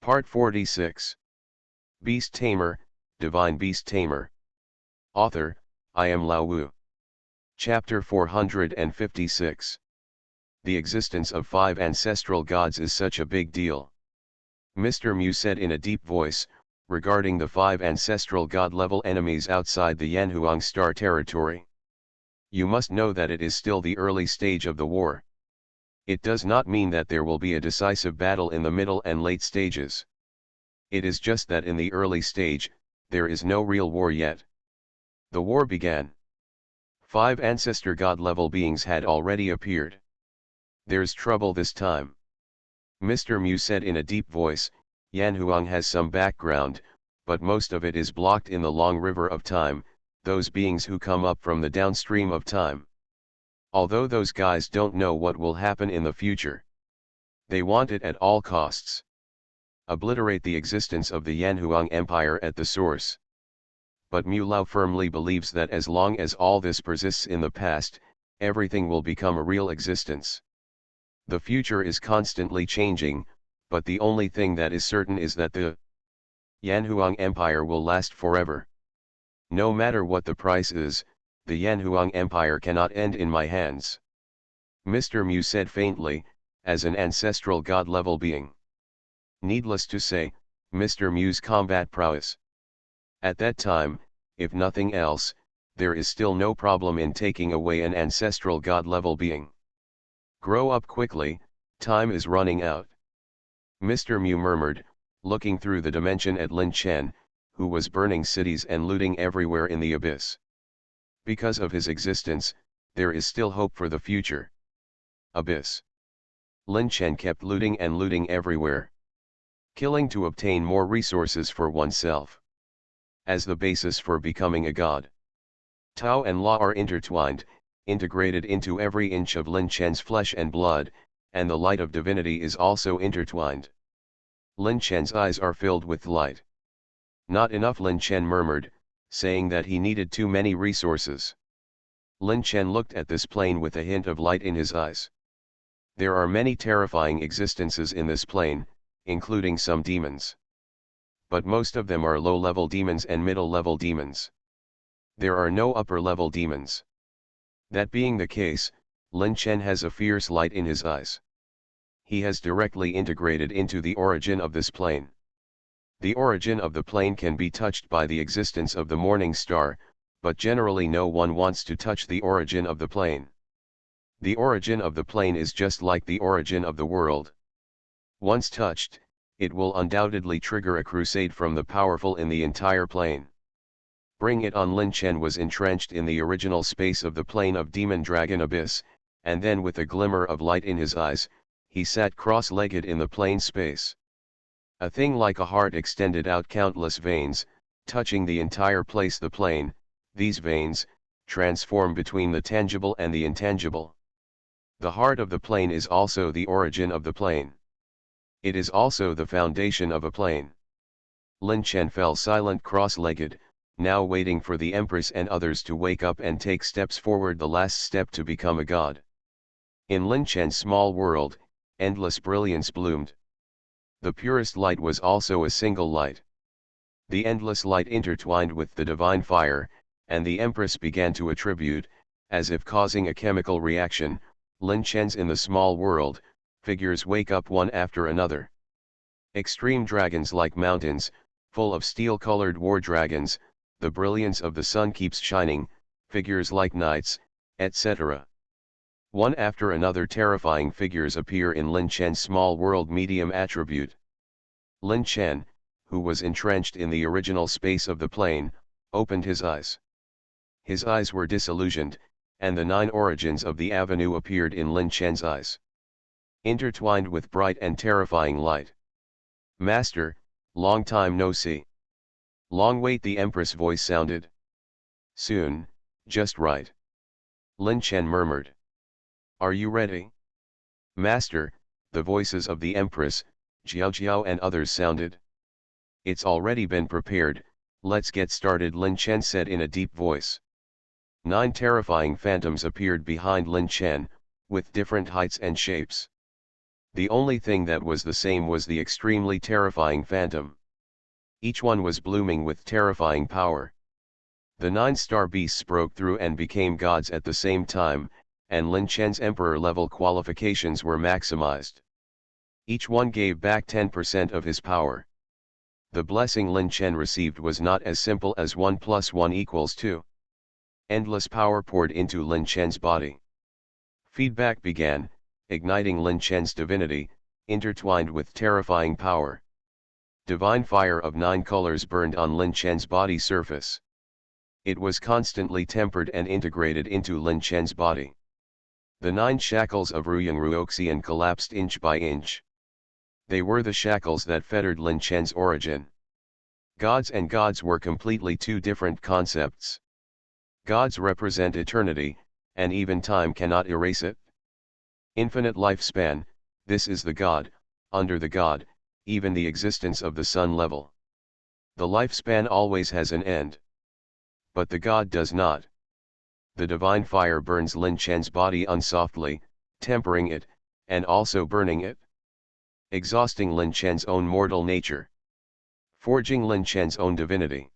Part 46. Beast Tamer, Divine Beast Tamer. Author, I am Lao Wu. Chapter 456. The existence of 5 ancestral gods is such a big deal. Mr. Mew said in a deep voice, regarding the 5 ancestral god-level enemies outside the Yanhuang star territory. You must know that it is still the early stage of the war. It does not mean that there will be a decisive battle in the middle and late stages. It is just that in the early stage, there is no real war yet. The war began. 5 ancestor god-level beings had already appeared. There's trouble this time. Mr. Mew said in a deep voice, Yanhuang has some background, but most of it is blocked in the long river of time, those beings who come up from the downstream of time. Although those guys don't know what will happen in the future. They want it at all costs. Obliterate the existence of the Yanhuang Empire at the source. But Mu Lao firmly believes that as long as all this persists in the past, everything will become a real existence. The future is constantly changing, but the only thing that is certain is that the Yanhuang Empire will last forever. No matter what the price is, the Yanhuang Empire cannot end in my hands. Mr. Mew said faintly, as an ancestral god-level being. Needless to say, Mr. Mew's combat prowess. At that time, if nothing else, there is still no problem in taking away an ancestral god-level being. Grow up quickly, time is running out. Mr. Mew murmured, looking through the dimension at Lin Chen, who was burning cities and looting everywhere in the abyss. Because of his existence, there is still hope for the future. Abyss. Lin Chen kept looting and looting everywhere. Killing to obtain more resources for oneself. As the basis for becoming a god. Tao and Law are intertwined, integrated into every inch of Lin Chen's flesh and blood, and the light of divinity is also intertwined. Lin Chen's eyes are filled with light. Not enough, Lin Chen murmured, saying that he needed too many resources. Lin Chen looked at this plane with a hint of light in his eyes. There are many terrifying existences in this plane, including some demons. But most of them are low-level demons and middle-level demons. There are no upper-level demons. That being the case, Lin Chen has a fierce light in his eyes. He has directly integrated into the origin of this plane. The origin of the plane can be touched by the existence of the morning star, but generally no one wants to touch the origin of the plane. The origin of the plane is just like the origin of the world. Once touched, it will undoubtedly trigger a crusade from the powerful in the entire plane. Bring It On. Lin Chen was entrenched in the original space of the plane of Demon Dragon Abyss, and then with a glimmer of light in his eyes, he sat cross-legged in the plane space. A thing like a heart extended out countless veins, touching the entire place the plane. These veins transform between the tangible and the intangible. The heart of the plane is also the origin of the plane. It is also the foundation of a plane. Lin Chen fell silent cross-legged, now waiting for the Empress and others to wake up and take steps forward, the last step to become a god. In Lin Chen's small world, endless brilliance bloomed. The purest light was also a single light. The endless light intertwined with the divine fire, and the Empress began to attribute, as if causing a chemical reaction, Lin Chen's in the small world, figures wake up one after another. Extreme dragons like mountains, full of steel-colored war dragons, the brilliance of the sun keeps shining, figures like knights, etc. One after another terrifying figures appear in Lin Chen's small world medium attribute. Lin Chen, who was entrenched in the original space of the plane, opened his eyes. His eyes were disillusioned, and the 9 origins of the avenue appeared in Lin Chen's eyes. Intertwined with bright and terrifying light. Master, long time no see. Long wait, the Empress voice sounded. Soon, just right. Lin Chen murmured. Are you ready? Master, the voices of the Empress, Jiao Jiao and others sounded. It's already been prepared, let's get started, Lin Chen said in a deep voice. 9 terrifying phantoms appeared behind Lin Chen, with different heights and shapes. The only thing that was the same was the extremely terrifying phantom. Each one was blooming with terrifying power. The 9-star beasts broke through and became gods at the same time, and Lin Chen's emperor-level qualifications were maximized. Each one gave back 10% of his power. The blessing Lin Chen received was not as simple as 1 + 1 = 2. Endless power poured into Lin Chen's body. Feedback began, igniting Lin Chen's divinity, intertwined with terrifying power. Divine fire of 9 colors burned on Lin Chen's body surface. It was constantly tempered and integrated into Lin Chen's body. The 9 shackles of Ruyang Ruoxian collapsed inch by inch. They were the shackles that fettered Lin Chen's origin. Gods and gods were completely two different concepts. Gods represent eternity, and even time cannot erase it. Infinite lifespan, this is the God, under the God, even the existence of the sun level. The lifespan always has an end. But the God does not. The divine fire burns Lin Chen's body unsoftly, tempering it, and also burning it. Exhausting Lin Chen's own mortal nature. Forging Lin Chen's own divinity.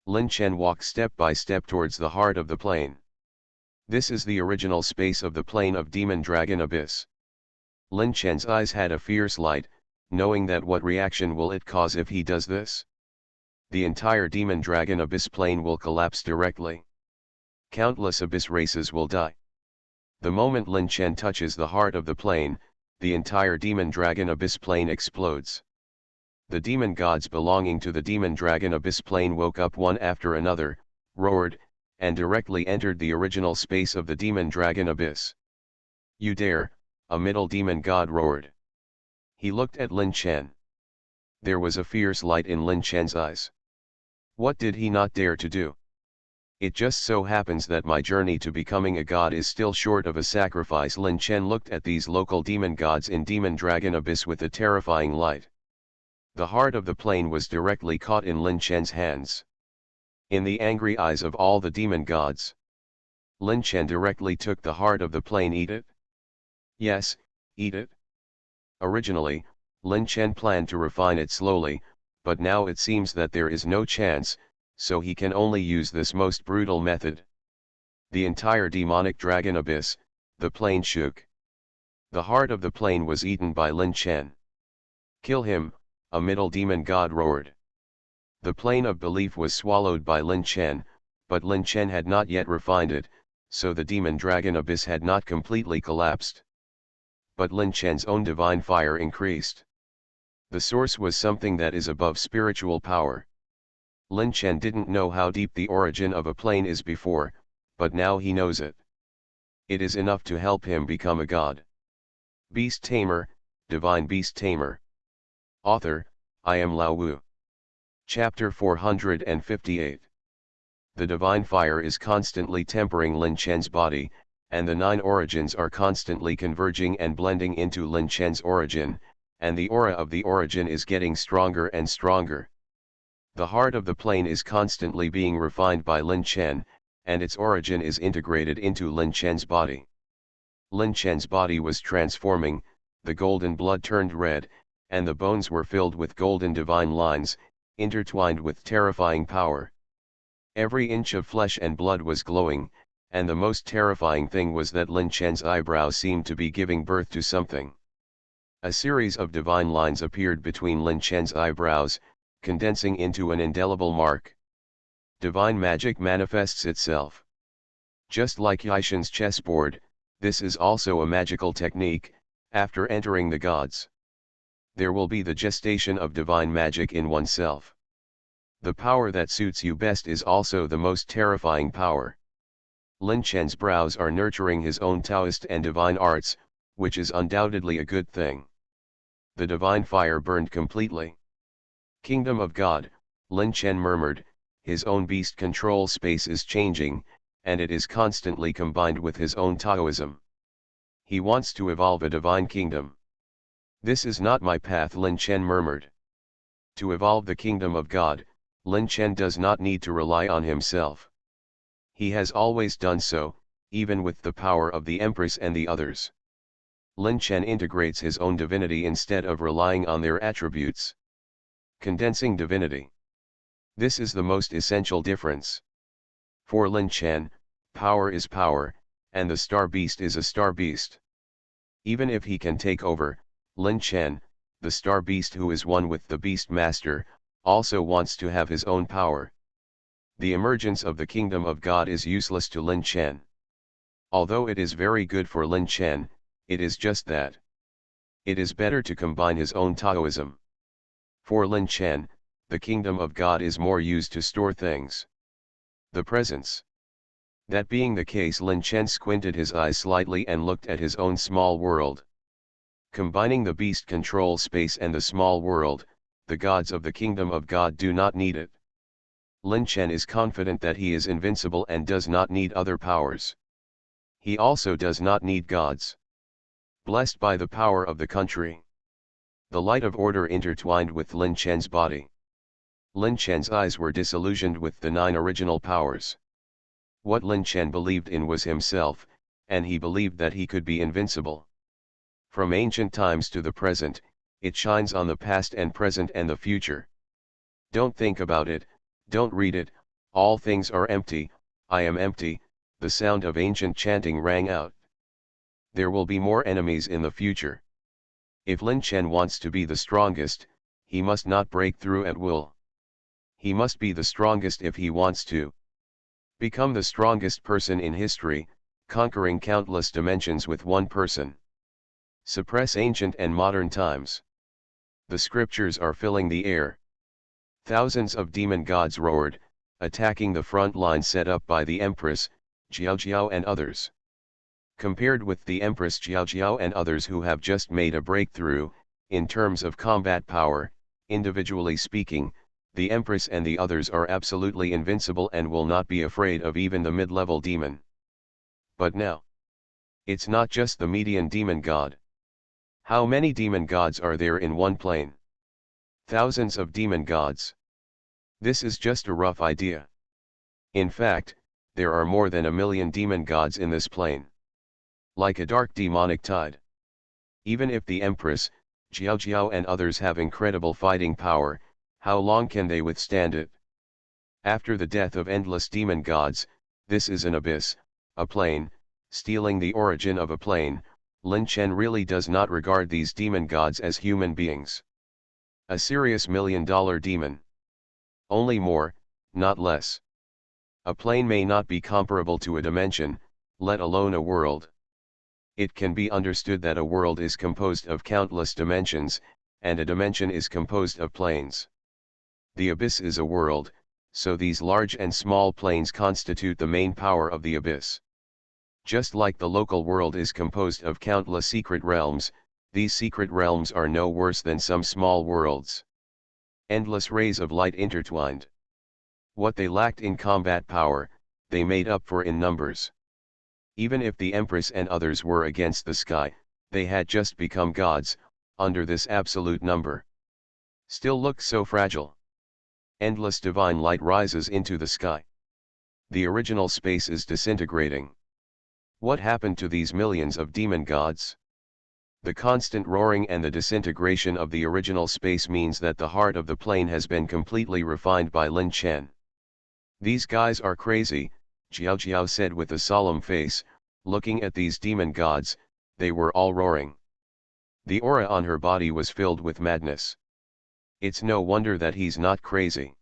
Lin Chen walked step by step towards the heart of the plane. This is the original space of the plane of Demon Dragon Abyss. Lin Chen's eyes had a fierce light, knowing that what reaction will it cause if he does this? The entire Demon Dragon Abyss plane will collapse directly. Countless Abyss races will die. The moment Lin Chen touches the heart of the plane, the entire Demon Dragon Abyss plane explodes. The demon gods belonging to the Demon Dragon Abyss plane woke up one after another, roared, and directly entered the original space of the Demon Dragon Abyss. "You dare," a middle demon god roared. He looked at Lin Chen. There was a fierce light in Lin Chen's eyes. What did he not dare to do? It just so happens that my journey to becoming a god is still short of a sacrifice. Lin Chen looked at these local demon gods in Demon Dragon Abyss with a terrifying light. The heart of the plane was directly caught in Lin Chen's hands. In the angry eyes of all the demon gods, Lin Chen directly took the heart of the plane. Eat it? Yes, eat it. Originally, Lin Chen planned to refine it slowly, but now it seems that there is no chance, so he can only use this most brutal method. The entire demonic dragon abyss, the plane shook. The heart of the plane was eaten by Lin Chen. "Kill him," a middle demon god roared. The plane of belief was swallowed by Lin Chen, but Lin Chen had not yet refined it, so the demon dragon abyss had not completely collapsed. But Lin Chen's own divine fire increased. The source was something that is above spiritual power. Lin Chen didn't know how deep the origin of a plane is before, but now he knows it. It is enough to help him become a god. Beast Tamer, Divine Beast Tamer. Author, I am Lao Wu. Chapter 458. The divine fire is constantly tempering Lin Chen's body, and the 9 origins are constantly converging and blending into Lin Chen's origin, and the aura of the origin is getting stronger and stronger. The heart of the plane is constantly being refined by Lin Chen, and its origin is integrated into Lin Chen's body. Lin Chen's body was transforming, the golden blood turned red, and the bones were filled with golden divine lines, intertwined with terrifying power. Every inch of flesh and blood was glowing, and the most terrifying thing was that Lin Chen's eyebrows seemed to be giving birth to something. A series of divine lines appeared between Lin Chen's eyebrows, condensing into an indelible mark. Divine magic manifests itself. Just like Yishin's chessboard, this is also a magical technique. After entering the gods, there will be the gestation of divine magic in oneself. The power that suits you best is also the most terrifying power. Lin Chen's brows are nurturing his own Taoist and divine arts, which is undoubtedly a good thing. The divine fire burned completely. Kingdom of God, Lin Chen murmured, his own beast control space is changing, and it is constantly combined with his own Taoism. He wants to evolve a divine kingdom. This is not my path, Lin Chen murmured. To evolve the kingdom of God, Lin Chen does not need to rely on himself. He has always done so, even with the power of the Empress and the others. Lin Chen integrates his own divinity instead of relying on their attributes. Condensing divinity. This is the most essential difference. For Lin Chen, power is power, and the star beast is a star beast. Even if he can take over, Lin Chen, the star beast who is one with the beast master, also wants to have his own power. The emergence of the kingdom of God is useless to Lin Chen. Although it is very good for Lin Chen, it is just that. It is better to combine his own Taoism. For Lin Chen, the kingdom of God is more used to store things. The presence. That being the case, Lin Chen squinted his eyes slightly and looked at his own small world. Combining the beast control space and the small world, the gods of the kingdom of God do not need it. Lin Chen is confident that he is invincible and does not need other powers. He also does not need gods. Blessed by the power of the country. The light of order intertwined with Lin Chen's body. Lin Chen's eyes were disillusioned with the 9 original powers. What Lin Chen believed in was himself, and he believed that he could be invincible. From ancient times to the present, it shines on the past and present and the future. Don't think about it, don't read it, all things are empty, I am empty, the sound of ancient chanting rang out. There will be more enemies in the future. If Lin Chen wants to be the strongest, he must not break through at will. He must be the strongest if he wants to become the strongest person in history, conquering countless dimensions with one person. Suppress ancient and modern times. The scriptures are filling the air. Thousands of demon gods roared, attacking the front line set up by the Empress, Jiao Jiao and others. Compared with the Empress Jiao Jiao and others who have just made a breakthrough, in terms of combat power, individually speaking, the Empress and the others are absolutely invincible and will not be afraid of even the mid-level demon. But now, it's not just the median demon god. How many demon gods are there in one plane? Thousands of demon gods. This is just a rough idea. In fact, there are more than 1 million demon gods in this plane. Like a dark demonic tide. Even if the Empress, Jiao Jiao and others have incredible fighting power, how long can they withstand it? After the death of endless demon gods, this is an abyss, a plane, stealing the origin of a plane. Lin Chen really does not regard these demon gods as human beings. A serious $1 million demon. Only more, not less. A plane may not be comparable to a dimension, let alone a world. It can be understood that a world is composed of countless dimensions, and a dimension is composed of planes. The abyss is a world, so these large and small planes constitute the main power of the abyss. Just like the local world is composed of countless secret realms, these secret realms are no worse than some small worlds. Endless rays of light intertwined. What they lacked in combat power, they made up for in numbers. Even if the Empress and others were against the sky, they had just become gods, under this absolute number. Still look so fragile. Endless divine light rises into the sky. The original space is disintegrating. What happened to these millions of demon gods? The constant roaring and the disintegration of the original space means that the heart of the plane has been completely refined by Lin Chen. These guys are crazy, Jiao Jiao said with a solemn face, looking at these demon gods. They were all roaring. The aura on her body was filled with madness. It's no wonder that he's not crazy.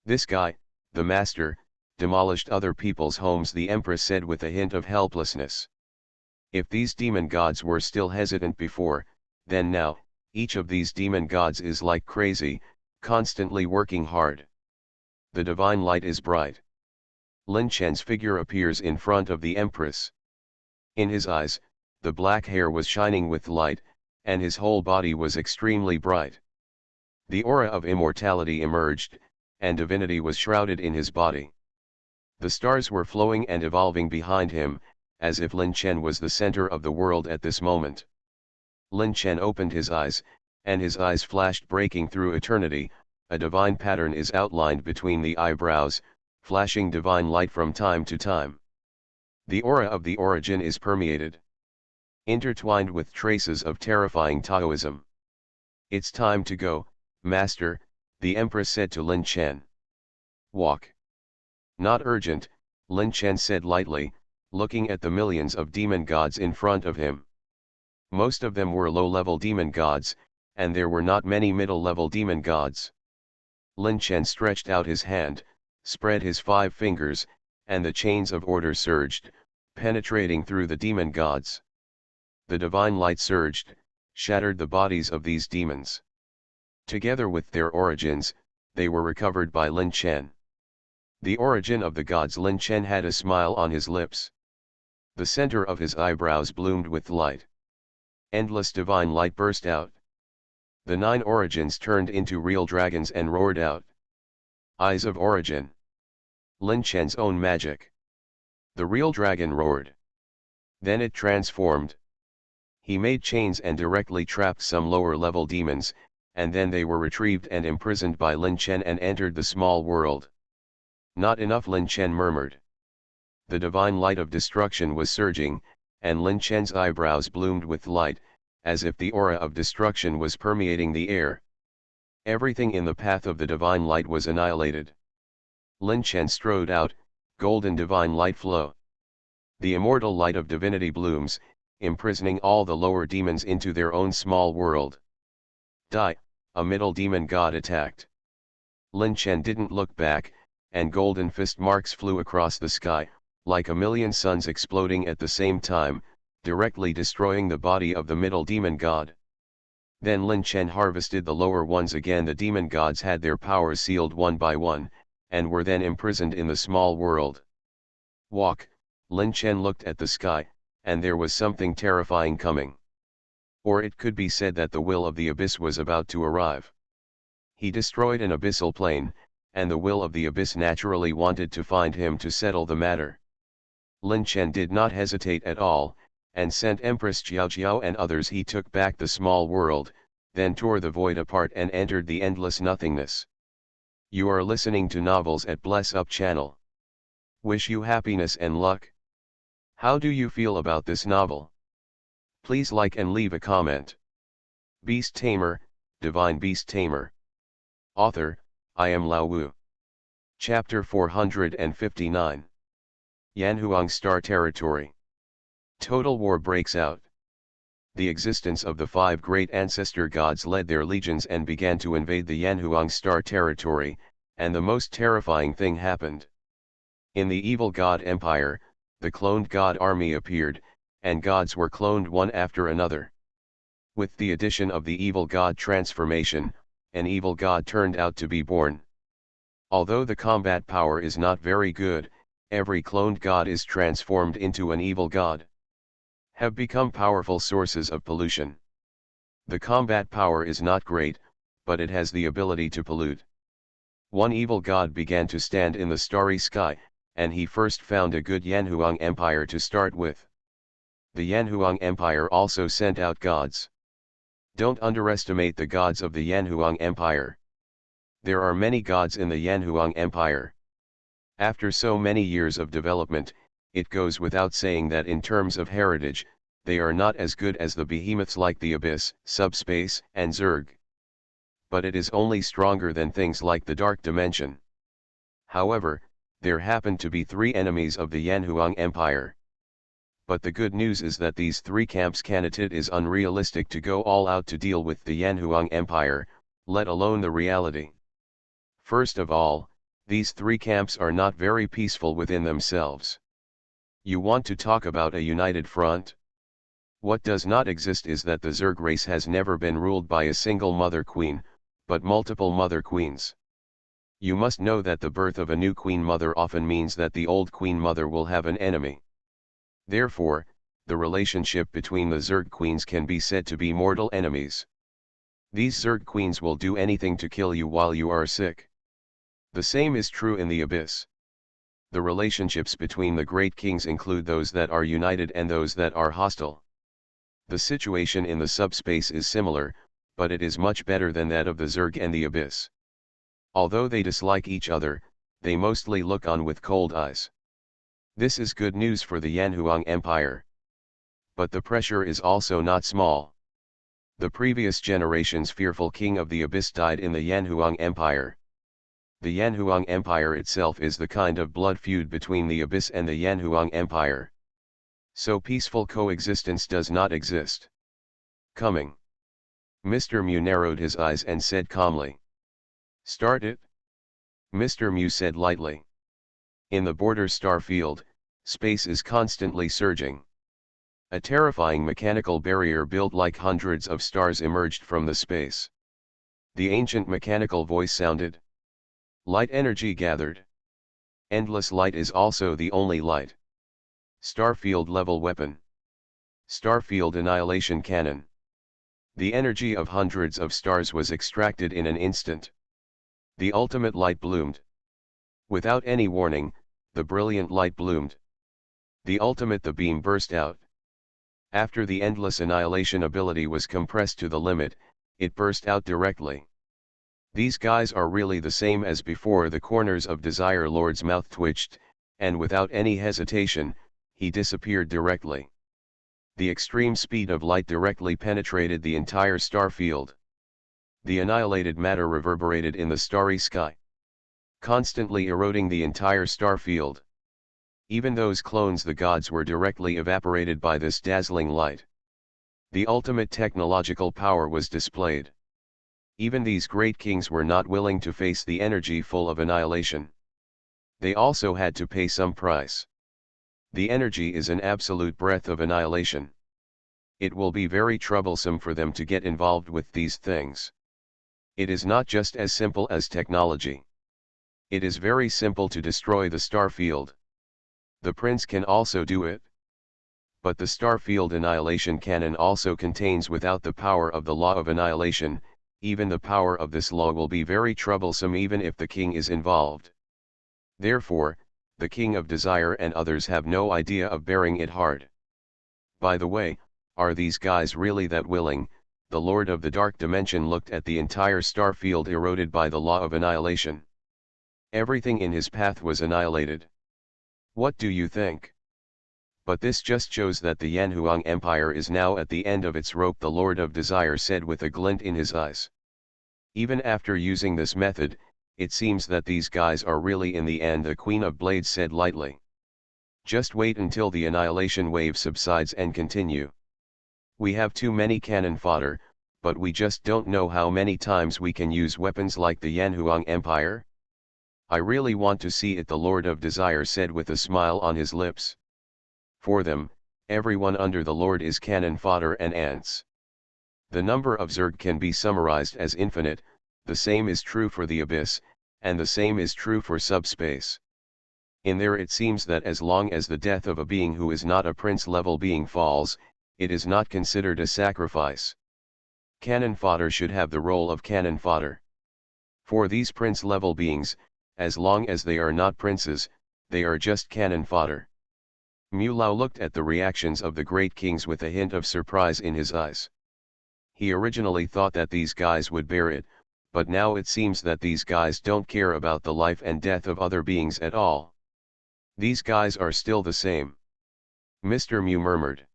This guy, the master, demolished other people's homes, the Empress said with a hint of helplessness. If these demon gods were still hesitant before, then now, each of these demon gods is like crazy, constantly working hard. The divine light is bright. Lin Chen's figure appears in front of the Empress. In his eyes, the black hair was shining with light, and his whole body was extremely bright. The aura of immortality emerged, and divinity was shrouded in his body. The stars were flowing and evolving behind him, as if Lin Chen was the center of the world at this moment. Lin Chen opened his eyes, and his eyes flashed, breaking through eternity. A divine pattern is outlined between the eyebrows, flashing divine light from time to time. The aura of the origin is permeated. intertwined with traces of terrifying Taoism. "It's time to go, master," the empress said to Lin Chen. "Walk." "Not urgent," Lin Chen said lightly, looking at the millions of demon gods in front of him. Most of them were low-level demon gods, and there were not many middle-level demon gods. Lin Chen stretched out his hand, spread his 5 fingers, and the chains of order surged, penetrating through the demon gods. The divine light surged, shattered the bodies of these demons. Together with their origins, they were recovered by Lin Chen. The origin of the gods. Lin Chen had a smile on his lips. The center of his eyebrows bloomed with light. Endless divine light burst out. The 9 origins turned into real dragons and roared out. Eyes of origin. Lin Chen's own magic. The real dragon roared. Then it transformed. He made chains and directly trapped some lower-level demons, and then they were retrieved and imprisoned by Lin Chen and entered the small world. "Not enough," Lin Chen murmured. The divine light of destruction was surging, and Lin Chen's eyebrows bloomed with light, as if the aura of destruction was permeating the air. Everything in the path of the divine light was annihilated. Lin Chen strode out, golden divine light flow. The immortal light of divinity blooms, imprisoning all the lower demons into their own small world. Die, a middle demon god attacked. Lin Chen didn't look back, and golden fist marks flew across the sky, like a million suns exploding at the same time, directly destroying the body of the middle demon god. Then Lin Chen harvested the lower ones again. The demon gods had their powers sealed one by one, and were then imprisoned in the small world. "Walk," Lin Chen looked at the sky, and there was something terrifying coming. Or it could be said that the will of the abyss was about to arrive. He destroyed an abyssal plane, and the will of the abyss naturally wanted to find him to settle the matter. Lin Chen did not hesitate at all, and sent Empress Xiao and others. He took back the small world, then tore the void apart and entered the endless nothingness. You are listening to Novels at Bless Up channel. Wish you happiness and luck. How do you feel about this novel? Please like and leave a comment. Beast Tamer, Divine Beast Tamer. Author, I am Lao Wu. Chapter 459. Yanhuang Star Territory. Total war breaks out. The existence of the 5 great ancestor gods led their legions and began to invade the Yanhuang Star Territory, and the most terrifying thing happened. In the evil god empire, the cloned god army appeared, and gods were cloned one after another. With the addition of the evil god transformation, an evil god turned out to be born. Although the combat power is not very good, every cloned god is transformed into an evil god. Have become powerful sources of pollution. The combat power is not great, but it has the ability to pollute. One evil god began to stand in the starry sky, and he first found a good Yanhuang Empire to start with. The Yanhuang Empire also sent out gods. Don't underestimate the gods of the Yanhuang Empire. There are many gods in the Yanhuang Empire. After so many years of development, it goes without saying that in terms of heritage, they are not as good as the behemoths like the Abyss, Subspace, and Zerg. But it is only stronger than things like the Dark Dimension. However, there happen to be 3 enemies of the Yanhuang Empire. But the good news is that these 3 camps cannot. It is unrealistic to go all out to deal with the Yanhuang Empire, let alone the reality. First of all, these 3 camps are not very peaceful within themselves. You want to talk about a united front? What does not exist is that the Zerg race has never been ruled by a single mother queen, but multiple mother queens. You must know that the birth of a new queen mother often means that the old queen mother will have an enemy. Therefore, the relationship between the Zerg queens can be said to be mortal enemies. These Zerg queens will do anything to kill you while you are sick. The same is true in the Abyss. The relationships between the great kings include those that are united and those that are hostile. The situation in the subspace is similar, but it is much better than that of the Zerg and the Abyss. Although they dislike each other, they mostly look on with cold eyes. This is good news for the Yanhuang Empire. But the pressure is also not small. The previous generation's fearful king of the abyss died in the Yanhuang Empire. The Yanhuang Empire itself is the kind of blood feud between the abyss and the Yanhuang Empire. So peaceful coexistence does not exist. Coming. Mr. Mu narrowed his eyes and said calmly. Start it? Mr. Mu said lightly. In the border star field, space is constantly surging. A terrifying mechanical barrier built like hundreds of stars emerged from the space. The ancient mechanical voice sounded. Light energy gathered. Endless light is also the only light. Starfield level weapon. Starfield annihilation cannon. The energy of hundreds of stars was extracted in an instant. The ultimate light bloomed. Without any warning, the brilliant light bloomed. The beam burst out. After the endless annihilation ability was compressed to the limit, it burst out directly. These guys are really the same as before. The corners of Desire Lord's mouth twitched, and without any hesitation, he disappeared directly. The extreme speed of light directly penetrated the entire star field. The annihilated matter reverberated in the starry sky, constantly eroding the entire star field. Even those clones, the gods, were directly evaporated by this dazzling light. The ultimate technological power was displayed. Even these great kings were not willing to face the energy full of annihilation. They also had to pay some price. The energy is an absolute breath of annihilation. It will be very troublesome for them to get involved with these things. It is not just as simple as technology. It is very simple to destroy the star field. The prince can also do it. But the star field annihilation cannon also contains, without the power of the law of annihilation, even the power of this law will be very troublesome even if the king is involved. Therefore, the king of desire and others have no idea of bearing it hard. By the way, are these guys really that willing? The Lord of the Dark Dimension looked at the entire star field eroded by the law of annihilation. Everything in his path was annihilated. What do you think? But this just shows that the Yanhuang Empire is now at the end of its rope, the Lord of Desire said with a glint in his eyes. Even after using this method, it seems that these guys are really in the end, the Queen of Blades said lightly. Just wait until the annihilation wave subsides and continue. We have too many cannon fodder, but we just don't know how many times we can use weapons like the Yanhuang Empire. I really want to see it, the Lord of Desire said with a smile on his lips. For them, everyone under the Lord is cannon fodder and ants. The number of Zerg can be summarized as infinite. The same is true for the abyss, and the same is true for subspace. In there it seems that as long as the death of a being who is not a prince-level being falls, it is not considered a sacrifice. Cannon fodder should have the role of cannon fodder. For these prince-level beings, as long as they are not princes, they are just cannon fodder. Mu Lao looked at the reactions of the great kings with a hint of surprise in his eyes. He originally thought that these guys would bear it, but now it seems that these guys don't care about the life and death of other beings at all. These guys are still the same. Mr. Mu murmured.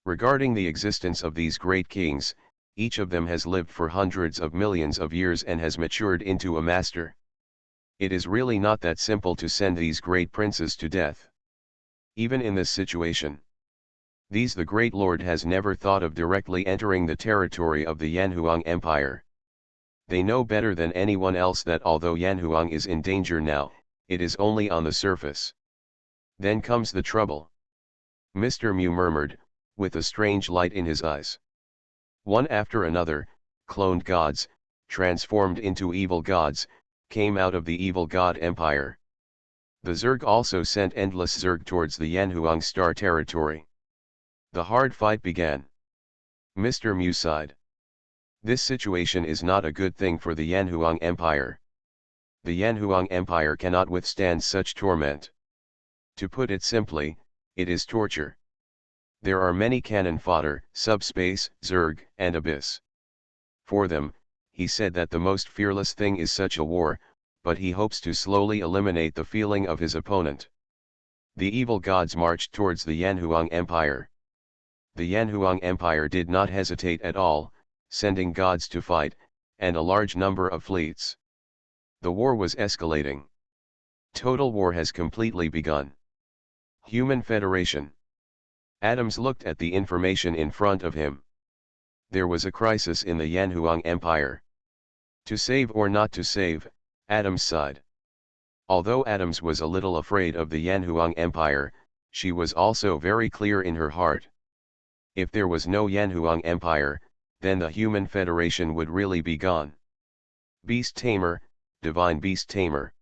Regarding the existence of these great kings, each of them has lived for hundreds of millions of years and has matured into a master. It is really not that simple to send these great princes to death. Even in this situation, the great lord has never thought of directly entering the territory of the Yanhuang Empire. They know better than anyone else that although Yanhuang is in danger now, it is only on the surface. Then comes the trouble. Mr. Mu murmured, with a strange light in his eyes. One after another, cloned gods, transformed into evil gods, came out of the evil god empire. The Zerg also sent endless Zerg towards the Yanhuang star territory. The hard fight began. Mr. Mu sighed. This situation is not a good thing for the Yanhuang Empire. The Yanhuang Empire cannot withstand such torment. To put it simply, it is torture. There are many cannon fodder, subspace, Zerg, and abyss. For them, he said that the most fearless thing is such a war, but he hopes to slowly eliminate the feeling of his opponent. The evil gods marched towards the Yanhuang Empire. The Yanhuang Empire did not hesitate at all, sending gods to fight, and a large number of fleets. The war was escalating. Total war has completely begun. Human Federation. Adams looked at the information in front of him. There was a crisis in the Yanhuang Empire. To save or not to save, Adams sighed. Although Adams was a little afraid of the Yanhuang Empire, she was also very clear in her heart. If there was no Yanhuang Empire, then the Human Federation would really be gone. Beast Tamer, Divine Beast Tamer.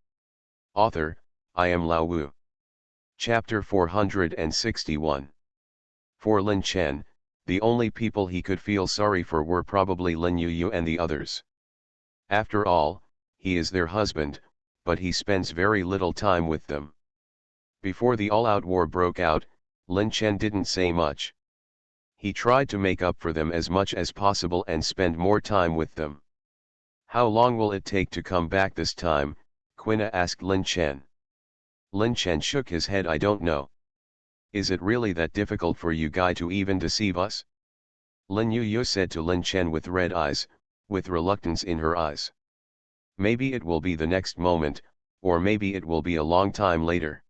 Author, I am Lao Wu. Chapter 461. For Lin Chen, the only people he could feel sorry for were probably Lin Yuyu and the others. After all, he is their husband, but he spends very little time with them. Before the all-out war broke out, Lin Chen didn't say much. He tried to make up for them as much as possible and spend more time with them. How long will it take to come back this time? Quina asked Lin Chen. Lin Chen shook his head. I don't know. Is it really that difficult for you guy to even deceive us? Lin Yuyu said to Lin Chen with red eyes, with reluctance in her eyes. Maybe it will be the next moment, or maybe it will be a long time later.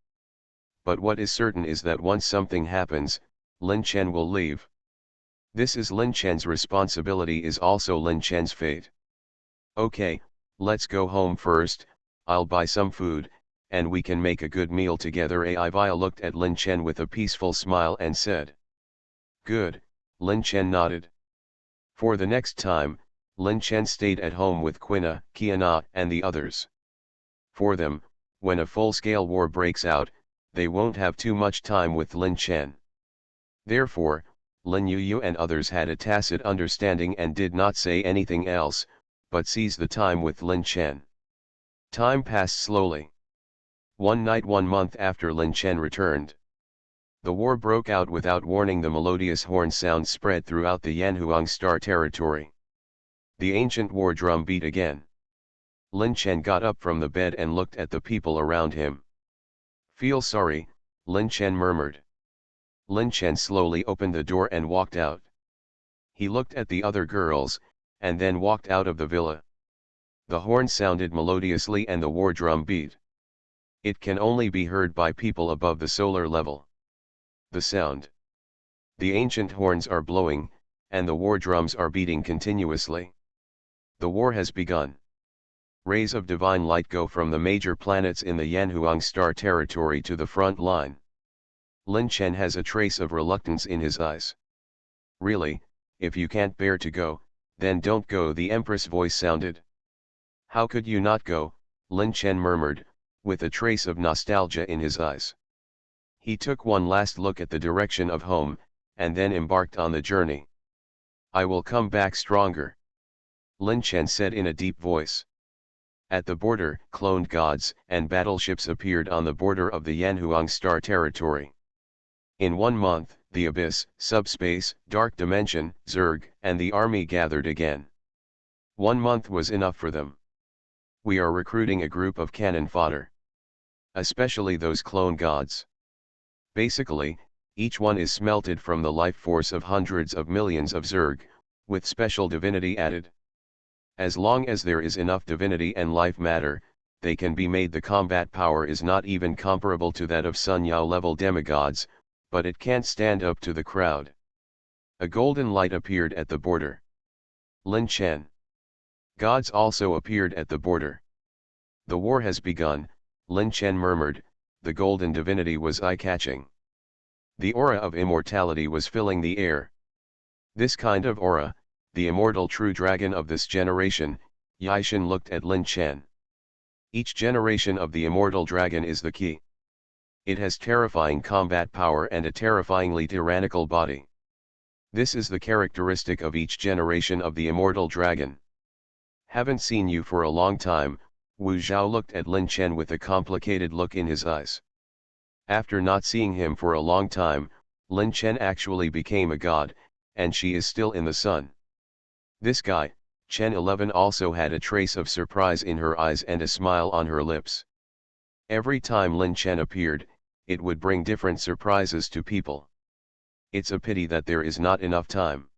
But what is certain is that once something happens, Lin Chen will leave. This is Lin Chen's responsibility, is also Lin Chen's fate. Okay, let's go home first, I'll buy some food, and we can make a good meal together. Ai looked at Lin Chen with a peaceful smile and said. Good, Lin Chen nodded. For the next time, Lin Chen stayed at home with Quina, Qiana, and the others. For them, when a full-scale war breaks out, they won't have too much time with Lin Chen. Therefore, Lin Yuyu and others had a tacit understanding and did not say anything else, but seized the time with Lin Chen. Time passed slowly. One night 1 month after Lin Chen returned, the war broke out without warning. The melodious horn sound spread throughout the Yanhuang Star territory. The ancient war drum beat again. Lin Chen got up from the bed and looked at the people around him. Feel sorry, Lin Chen murmured. Lin Chen slowly opened the door and walked out. He looked at the other girls, and then walked out of the villa. The horn sounded melodiously and the war drum beat. It can only be heard by people above the solar level. The sound. The ancient horns are blowing, and the war drums are beating continuously. The war has begun. Rays of divine light go from the major planets in the Yanhuang Star territory to the front line. Lin Chen has a trace of reluctance in his eyes. Really, if you can't bear to go, then don't go, the Empress' voice sounded. How could you not go? Lin Chen murmured, with a trace of nostalgia in his eyes. He took one last look at the direction of home, and then embarked on the journey. I will come back stronger, Lin Chen said in a deep voice. At the border, cloned gods and battleships appeared on the border of the Yanhuang Star territory. In 1 month, the Abyss, Subspace, Dark Dimension, Zerg, and the army gathered again. 1 month was enough for them. We are recruiting a group of cannon fodder. Especially those clone gods. Basically, each one is smelted from the life force of hundreds of millions of Zerg, with special divinity added. As long as there is enough divinity and life matter, they can be made. The combat power is not even comparable to that of Sun Yao level demigods, but it can't stand up to the crowd. A golden light appeared at the border. Lin Chen. Gods also appeared at the border. The war has begun, Lin Chen murmured. The golden divinity was eye-catching. The aura of immortality was filling the air. This kind of aura, the immortal true dragon of this generation, Yaishin looked at Lin Chen. Each generation of the immortal dragon is the key. It has terrifying combat power and a terrifyingly tyrannical body. This is the characteristic of each generation of the immortal dragon. Haven't seen you for a long time, Wu Zhao looked at Lin Chen with a complicated look in his eyes. After not seeing him for a long time, Lin Chen actually became a god, and she is still in the sun. This guy, Chen 11, also had a trace of surprise in her eyes and a smile on her lips. Every time Lin Chen appeared, it would bring different surprises to people. It's a pity that there is not enough time.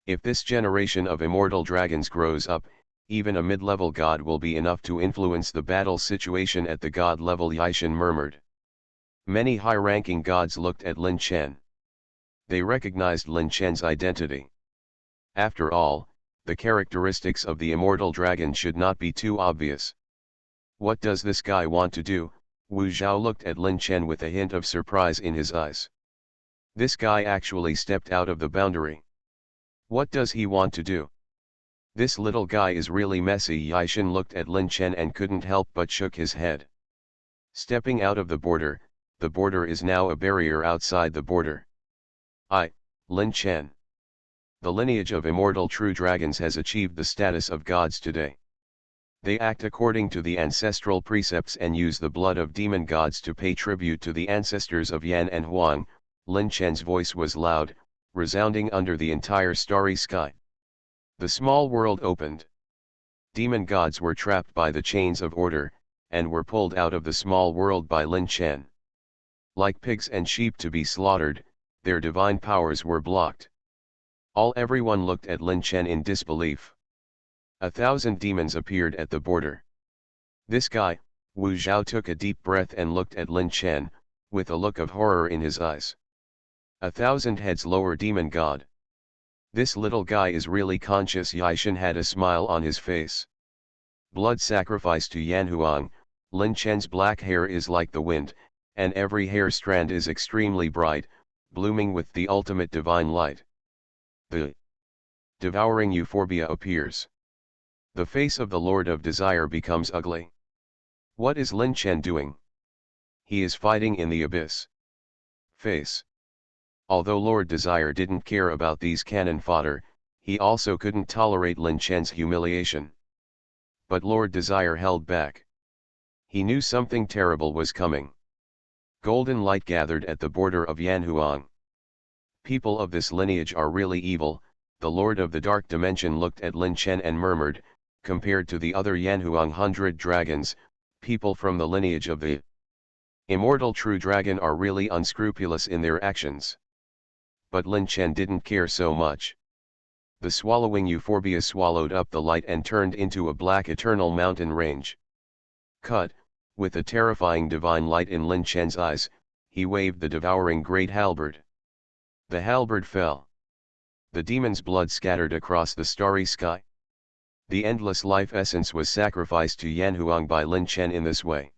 If this generation of immortal dragons grows up, even a mid-level god will be enough to influence the battle situation at the god level, Yishin murmured. Many high-ranking gods looked at Lin Chen. They recognized Lin Chen's identity. After all, the characteristics of the immortal dragon should not be too obvious. What does this guy want to do? Wu Zhao looked at Lin Chen with a hint of surprise in his eyes. This guy actually stepped out of the boundary. What does he want to do? This little guy is really messy. Yishin looked at Lin Chen and couldn't help but shook his head. Stepping out of the border is now a barrier outside the border. Lin Chen. The lineage of immortal true dragons has achieved the status of gods today. They act according to the ancestral precepts and use the blood of demon gods to pay tribute to the ancestors of Yan and Huang. Lin Chen's voice was loud, resounding under the entire starry sky. The small world opened. Demon gods were trapped by the chains of order, and were pulled out of the small world by Lin Chen. Like pigs and sheep to be slaughtered, their divine powers were blocked. Everyone looked at Lin Chen in disbelief. 1,000 demons appeared at the border. This guy, Wu Zhao took a deep breath and looked at Lin Chen, with a look of horror in his eyes. 1,000 heads lower demon god. This little guy is really conscious. Yishin had a smile on his face. Blood sacrifice to Yan Huang. Lin Chen's black hair is like the wind, and every hair strand is extremely bright, blooming with the ultimate divine light. The devouring euphorbia appears. The face of the Lord of Desire becomes ugly. What is Lin Chen doing? He is fighting in the abyss. Face. Although Lord Desire didn't care about these cannon fodder, he also couldn't tolerate Lin Chen's humiliation. But Lord Desire held back. He knew something terrible was coming. Golden light gathered at the border of Yanhuang. People of this lineage are really evil. The Lord of the Dark Dimension looked at Lin Chen and murmured, compared to the other Yanhuang 100 dragons, people from the lineage of the immortal true dragon are really unscrupulous in their actions. But Lin Chen didn't care so much. The swallowing euphorbia swallowed up the light and turned into a black eternal mountain range. Cut, with a terrifying divine light in Lin Chen's eyes, he waved the devouring great halberd. The halberd fell. The demon's blood scattered across the starry sky. The endless life essence was sacrificed to Yanhuang by Lin Chen in this way.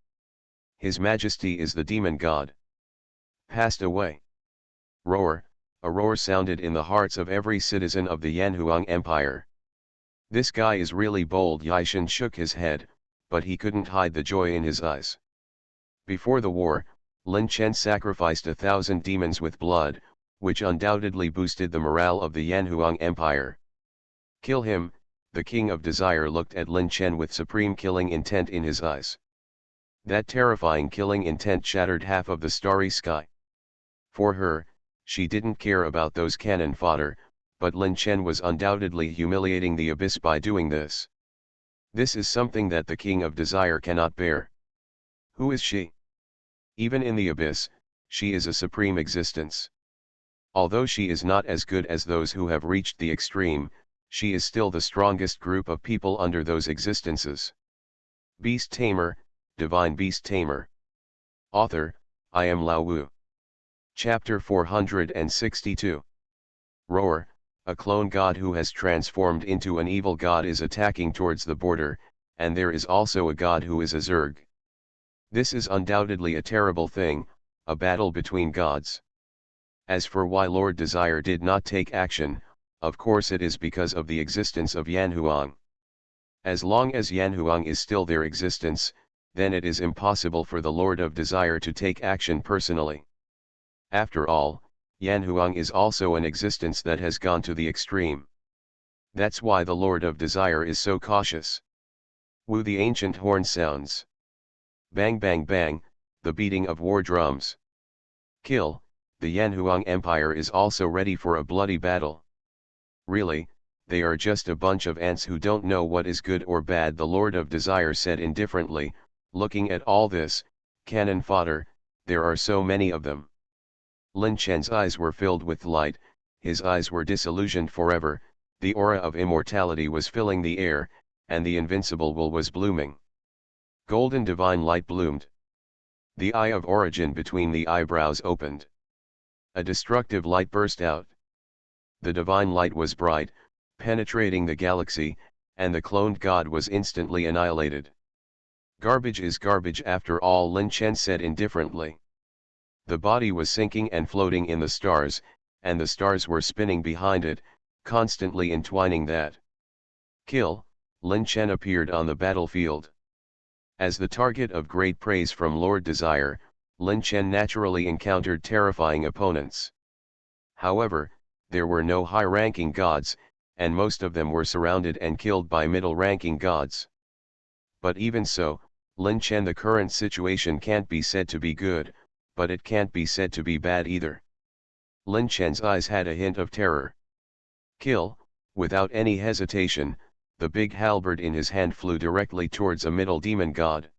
His Majesty is the demon god. Passed away. Roar, a roar sounded in the hearts of every citizen of the Yanhuang Empire. This guy is really bold. Yishin shook his head, but he couldn't hide the joy in his eyes. Before the war, Lin Chen sacrificed 1,000 demons with blood, which undoubtedly boosted the morale of the Yanhuang Empire. Kill him. The King of Desire looked at Lin Chen with supreme killing intent in his eyes. That terrifying killing intent shattered half of the starry sky. For her, she didn't care about those cannon fodder, but Lin Chen was undoubtedly humiliating the abyss by doing this. This is something that the King of Desire cannot bear. Who is she? Even in the abyss, she is a supreme existence. Although she is not as good as those who have reached the extreme, she is still the strongest group of people under those existences. Beast Tamer, Divine Beast Tamer. Author, I am Lao Wu. Chapter 462. Roar, a clone god who has transformed into an evil god is attacking towards the border, and there is also a god who is a Zerg. This is undoubtedly a terrible thing, a battle between gods. As for why Lord Desire did not take action, of course it is because of the existence of Yanhuang. As long as Yanhuang is still their existence, then it is impossible for the Lord of Desire to take action personally. After all, Yanhuang is also an existence that has gone to the extreme. That's why the Lord of Desire is so cautious. Wu, the ancient horn sounds. Bang bang bang, the beating of war drums. Kill, the Yanhuang Empire is also ready for a bloody battle. Really, they are just a bunch of ants who don't know what is good or bad, the Lord of Desire said indifferently, looking at all this, cannon fodder, there are so many of them. Lin Chen's eyes were filled with light, his eyes were disillusioned forever, the aura of immortality was filling the air, and the invincible will was blooming. Golden divine light bloomed. The eye of origin between the eyebrows opened. A destructive light burst out. The divine light was bright, penetrating the galaxy, and the cloned god was instantly annihilated. Garbage is garbage after all, Lin Chen said indifferently. The body was sinking and floating in the stars, and the stars were spinning behind it, constantly entwining that. Kill. Lin Chen appeared on the battlefield. As the target of great praise from Lord Desire, Lin Chen naturally encountered terrifying opponents. However, there were no high-ranking gods, and most of them were surrounded and killed by middle-ranking gods. But even so, Lin Chen, the current situation can't be said to be good, but it can't be said to be bad either. Lin Chen's eyes had a hint of terror. Kill. Without any hesitation, the big halberd in his hand flew directly towards a middle demon god.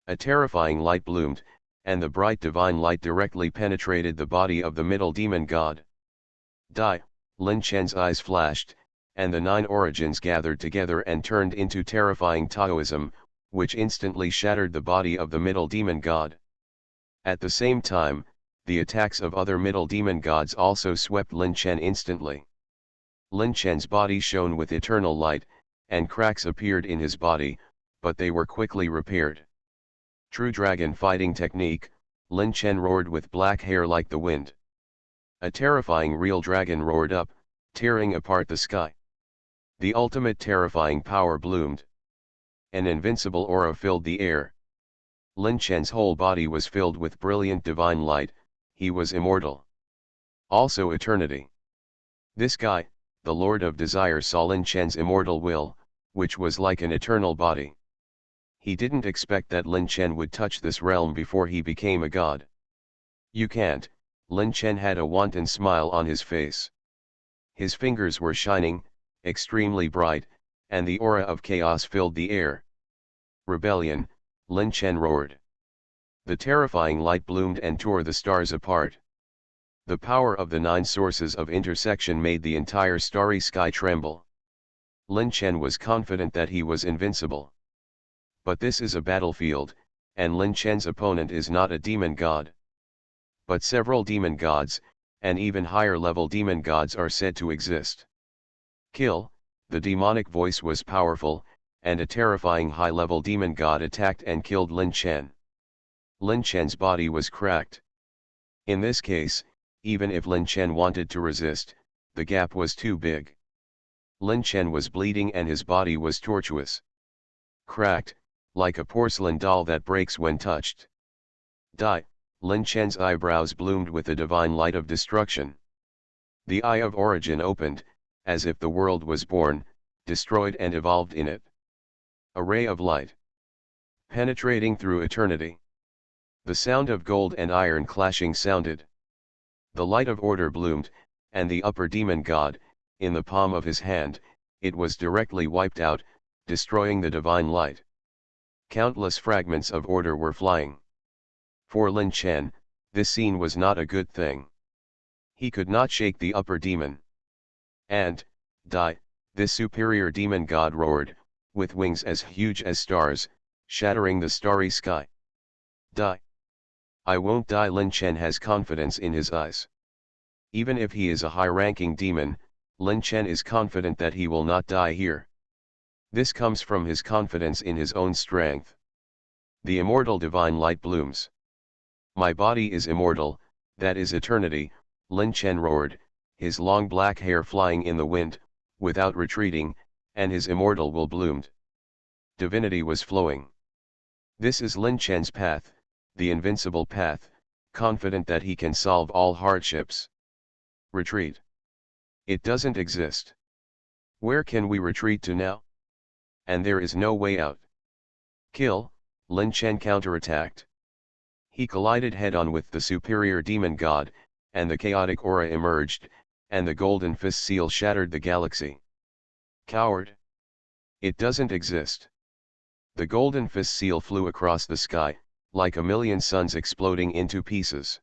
A terrifying light bloomed, and the bright divine light directly penetrated the body of the middle demon god. Die. Lin Chen's eyes flashed, and the 9 origins gathered together and turned into terrifying Taoism, which instantly shattered the body of the middle demon god. At the same time, the attacks of other middle demon gods also swept Lin Chen instantly. Lin Chen's body shone with eternal light, and cracks appeared in his body, but they were quickly repaired. True dragon fighting technique, Lin Chen roared with black hair like the wind. A terrifying real dragon roared up, tearing apart the sky. The ultimate terrifying power bloomed. An invincible aura filled the air. Lin Chen's whole body was filled with brilliant divine light, he was immortal. Also eternity. This guy, the Lord of Desire, saw Lin Chen's immortal will, which was like an eternal body. He didn't expect that Lin Chen would touch this realm before he became a god. You can't. Lin Chen had a wanton smile on his face. His fingers were shining, extremely bright, and the aura of chaos filled the air. Rebellion, Lin Chen roared. The terrifying light bloomed and tore the stars apart. The power of the 9 sources of intersection made the entire starry sky tremble. Lin Chen was confident that he was invincible. But this is a battlefield, and Lin Chen's opponent is not a demon god. But several demon gods, and even higher level demon gods, are said to exist. Kill. The demonic voice was powerful, and a terrifying high-level demon god attacked and killed Lin Chen. Lin Chen's body was cracked. In this case, even if Lin Chen wanted to resist, the gap was too big. Lin Chen was bleeding and his body was tortuous. Cracked, like a porcelain doll that breaks when touched. Die. Lin Chen's eyebrows bloomed with the divine light of destruction. The eye of origin opened, as if the world was born, destroyed and evolved in it. A ray of light. Penetrating through eternity. The sound of gold and iron clashing sounded. The light of order bloomed, and the upper demon god, in the palm of his hand, it was directly wiped out, destroying the divine light. Countless fragments of order were flying. For Lin Chen, this scene was not a good thing. He could not shake the upper demon. And, die, this superior demon god roared, with wings as huge as stars, shattering the starry sky. Die. I won't die. Lin Chen has confidence in his eyes. Even if he is a high-ranking demon, Lin Chen is confident that he will not die here. This comes from his confidence in his own strength. The immortal divine light blooms. My body is immortal, that is eternity, Lin Chen roared, his long black hair flying in the wind, without retreating, and his immortal will bloomed. Divinity was flowing. This is Lin Chen's path, the invincible path, confident that he can solve all hardships. Retreat. It doesn't exist. Where can we retreat to now? And there is no way out. Kill. Lin Chen counterattacked. He collided head-on with the superior demon god, and the chaotic aura emerged, and the golden fist seal shattered the galaxy. Coward. It doesn't exist. The golden fist seal flew across the sky, like a million suns exploding into pieces.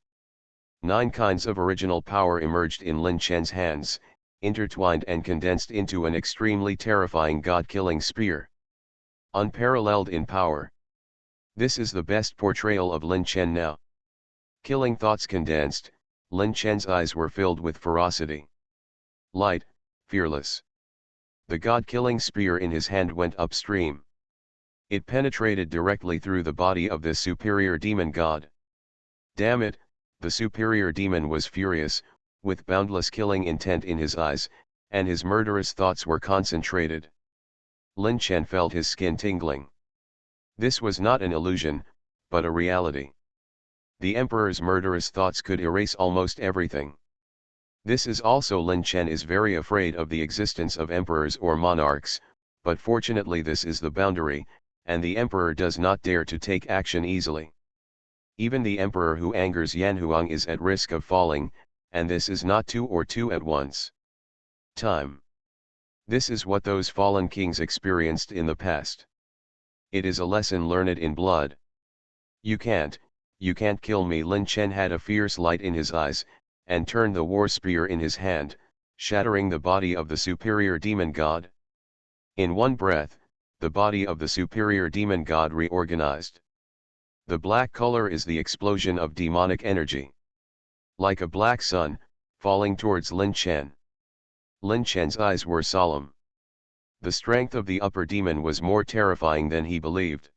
9 kinds of original power emerged in Lin Chen's hands, intertwined and condensed into an extremely terrifying god-killing spear. Unparalleled in power. This is the best portrayal of Lin Chen now. Killing thoughts condensed, Lin Chen's eyes were filled with ferocity. Light, fearless. The god-killing spear in his hand went upstream. It penetrated directly through the body of this superior demon god. Damn it, the superior demon was furious, with boundless killing intent in his eyes, and his murderous thoughts were concentrated. Lin Chen felt his skin tingling. This was not an illusion, but a reality. The emperor's murderous thoughts could erase almost everything. This is also Lin Chen is very afraid of the existence of emperors or monarchs, but fortunately this is the boundary, and the emperor does not dare to take action easily. Even the emperor who angers Yanhuang is at risk of falling, and this is not two or two at once. Time. This is what those fallen kings experienced in the past. It is a lesson learned in blood. You can't kill me. Lin Chen had a fierce light in his eyes, and turned the war spear in his hand, shattering the body of the superior demon god. In one breath, the body of the superior demon god reorganized. The black color is the explosion of demonic energy. Like a black sun, falling towards Lin Chen. Lin Chen's eyes were solemn. The strength of the upper demon was more terrifying than he believed.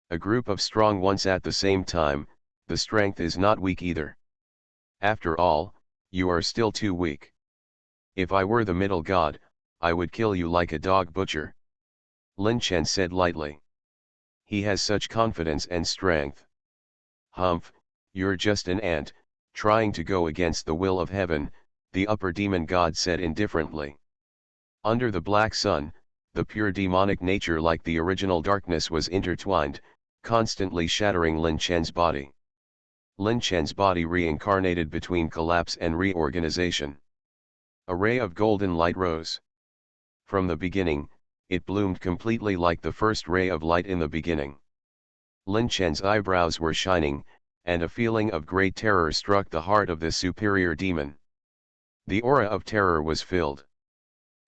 A group of strong ones at the same time, the strength is not weak either. After all, you are still too weak. If I were the middle god, I would kill you like a dog butcher. Lin Chen said lightly. He has such confidence and strength. Humph, you're just an ant, trying to go against the will of heaven, the upper demon god said indifferently. Under the black sun, the pure demonic nature like the original darkness was intertwined, constantly shattering Lin Chen's body. Lin Chen's body reincarnated between collapse and reorganization. A ray of golden light rose. From the beginning, it bloomed completely like the first ray of light in the beginning. Lin Chen's eyebrows were shining, and a feeling of great terror struck the heart of this superior demon. The aura of terror was filled.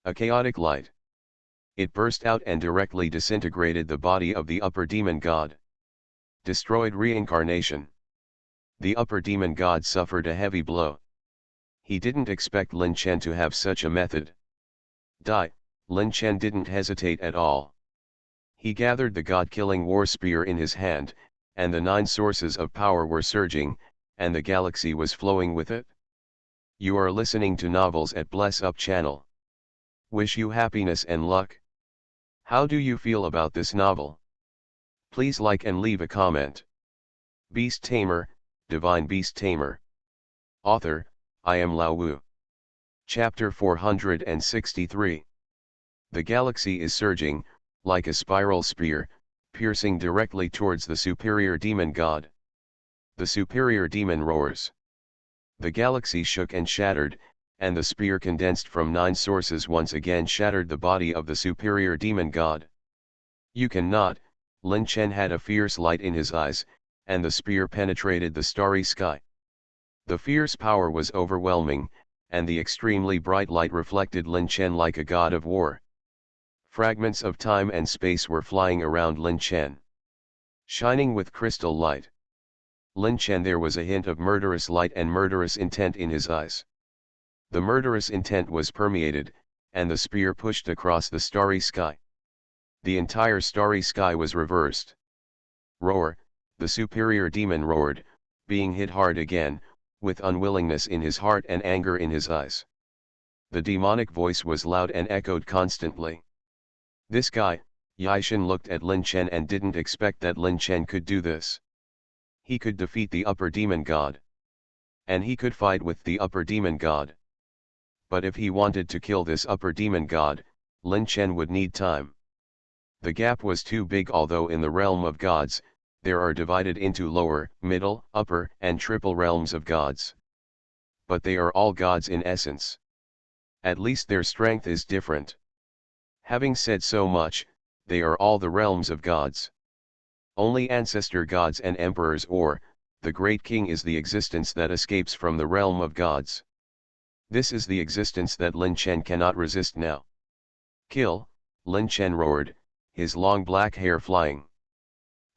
A chaotic light. It burst out and directly disintegrated the body of the upper demon god. Destroyed reincarnation. The upper demon god suffered a heavy blow. He didn't expect Lin Chen to have such a method. Lin Chen didn't hesitate at all. He gathered the god-killing war spear in his hand, and the 9 sources of power were surging, and the galaxy was flowing with it. You are listening to novels at Bless Up channel. Wish you happiness and luck. How do you feel about this novel? Please like and leave a comment. Beast Tamer, Divine Beast Tamer. Author, I am Lao Wu. Chapter 463. The galaxy is surging, like a spiral spear, piercing directly towards the superior demon god. The superior demon roars. The galaxy shook and shattered, and the spear condensed from 9 sources once again shattered the body of the superior demon god. You cannot, Lin Chen had a fierce light in his eyes, and the spear penetrated the starry sky. The fierce power was overwhelming, and the extremely bright light reflected Lin Chen like a god of war. Fragments of time and space were flying around Lin Chen, shining with crystal light. Lin Chen, there was a hint of murderous light and murderous intent in his eyes. The murderous intent was permeated, and the spear pushed across the starry sky. The entire starry sky was reversed. Roar, the superior demon roared, being hit hard again, with unwillingness in his heart and anger in his eyes. The demonic voice was loud and echoed constantly. This guy, Yishin, looked at Lin Chen and didn't expect that Lin Chen could do this. He could defeat the upper demon god. And he could fight with the upper demon god. But if he wanted to kill this upper demon god, Lin Chen would need time. The gap was too big, although in the realm of gods, there are divided into lower, middle, upper, and triple realms of gods. But they are all gods in essence. At least their strength is different. Having said so much, they are all the realms of gods. Only ancestor gods and emperors, or the great king is the existence that escapes from the realm of gods. This is the existence that Lin Chen cannot resist now. Kill, Lin Chen roared, his long black hair flying.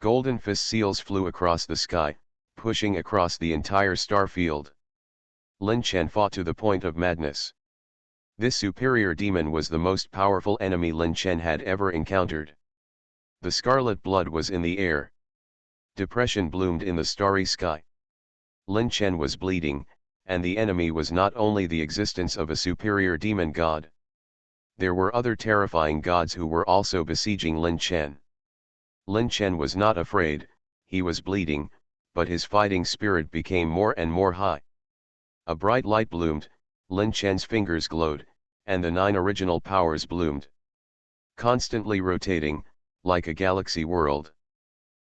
Golden fist seals flew across the sky, pushing across the entire star field. Lin Chen fought to the point of madness. This superior demon was the most powerful enemy Lin Chen had ever encountered. The scarlet blood was in the air. Depression bloomed in the starry sky. Lin Chen was bleeding, and the enemy was not only the existence of a superior demon god. There were other terrifying gods who were also besieging Lin Chen. Lin Chen was not afraid, he was bleeding, but his fighting spirit became more and more high. A bright light bloomed, Lin Chen's fingers glowed, and the 9 original powers bloomed. Constantly rotating, like a galaxy world.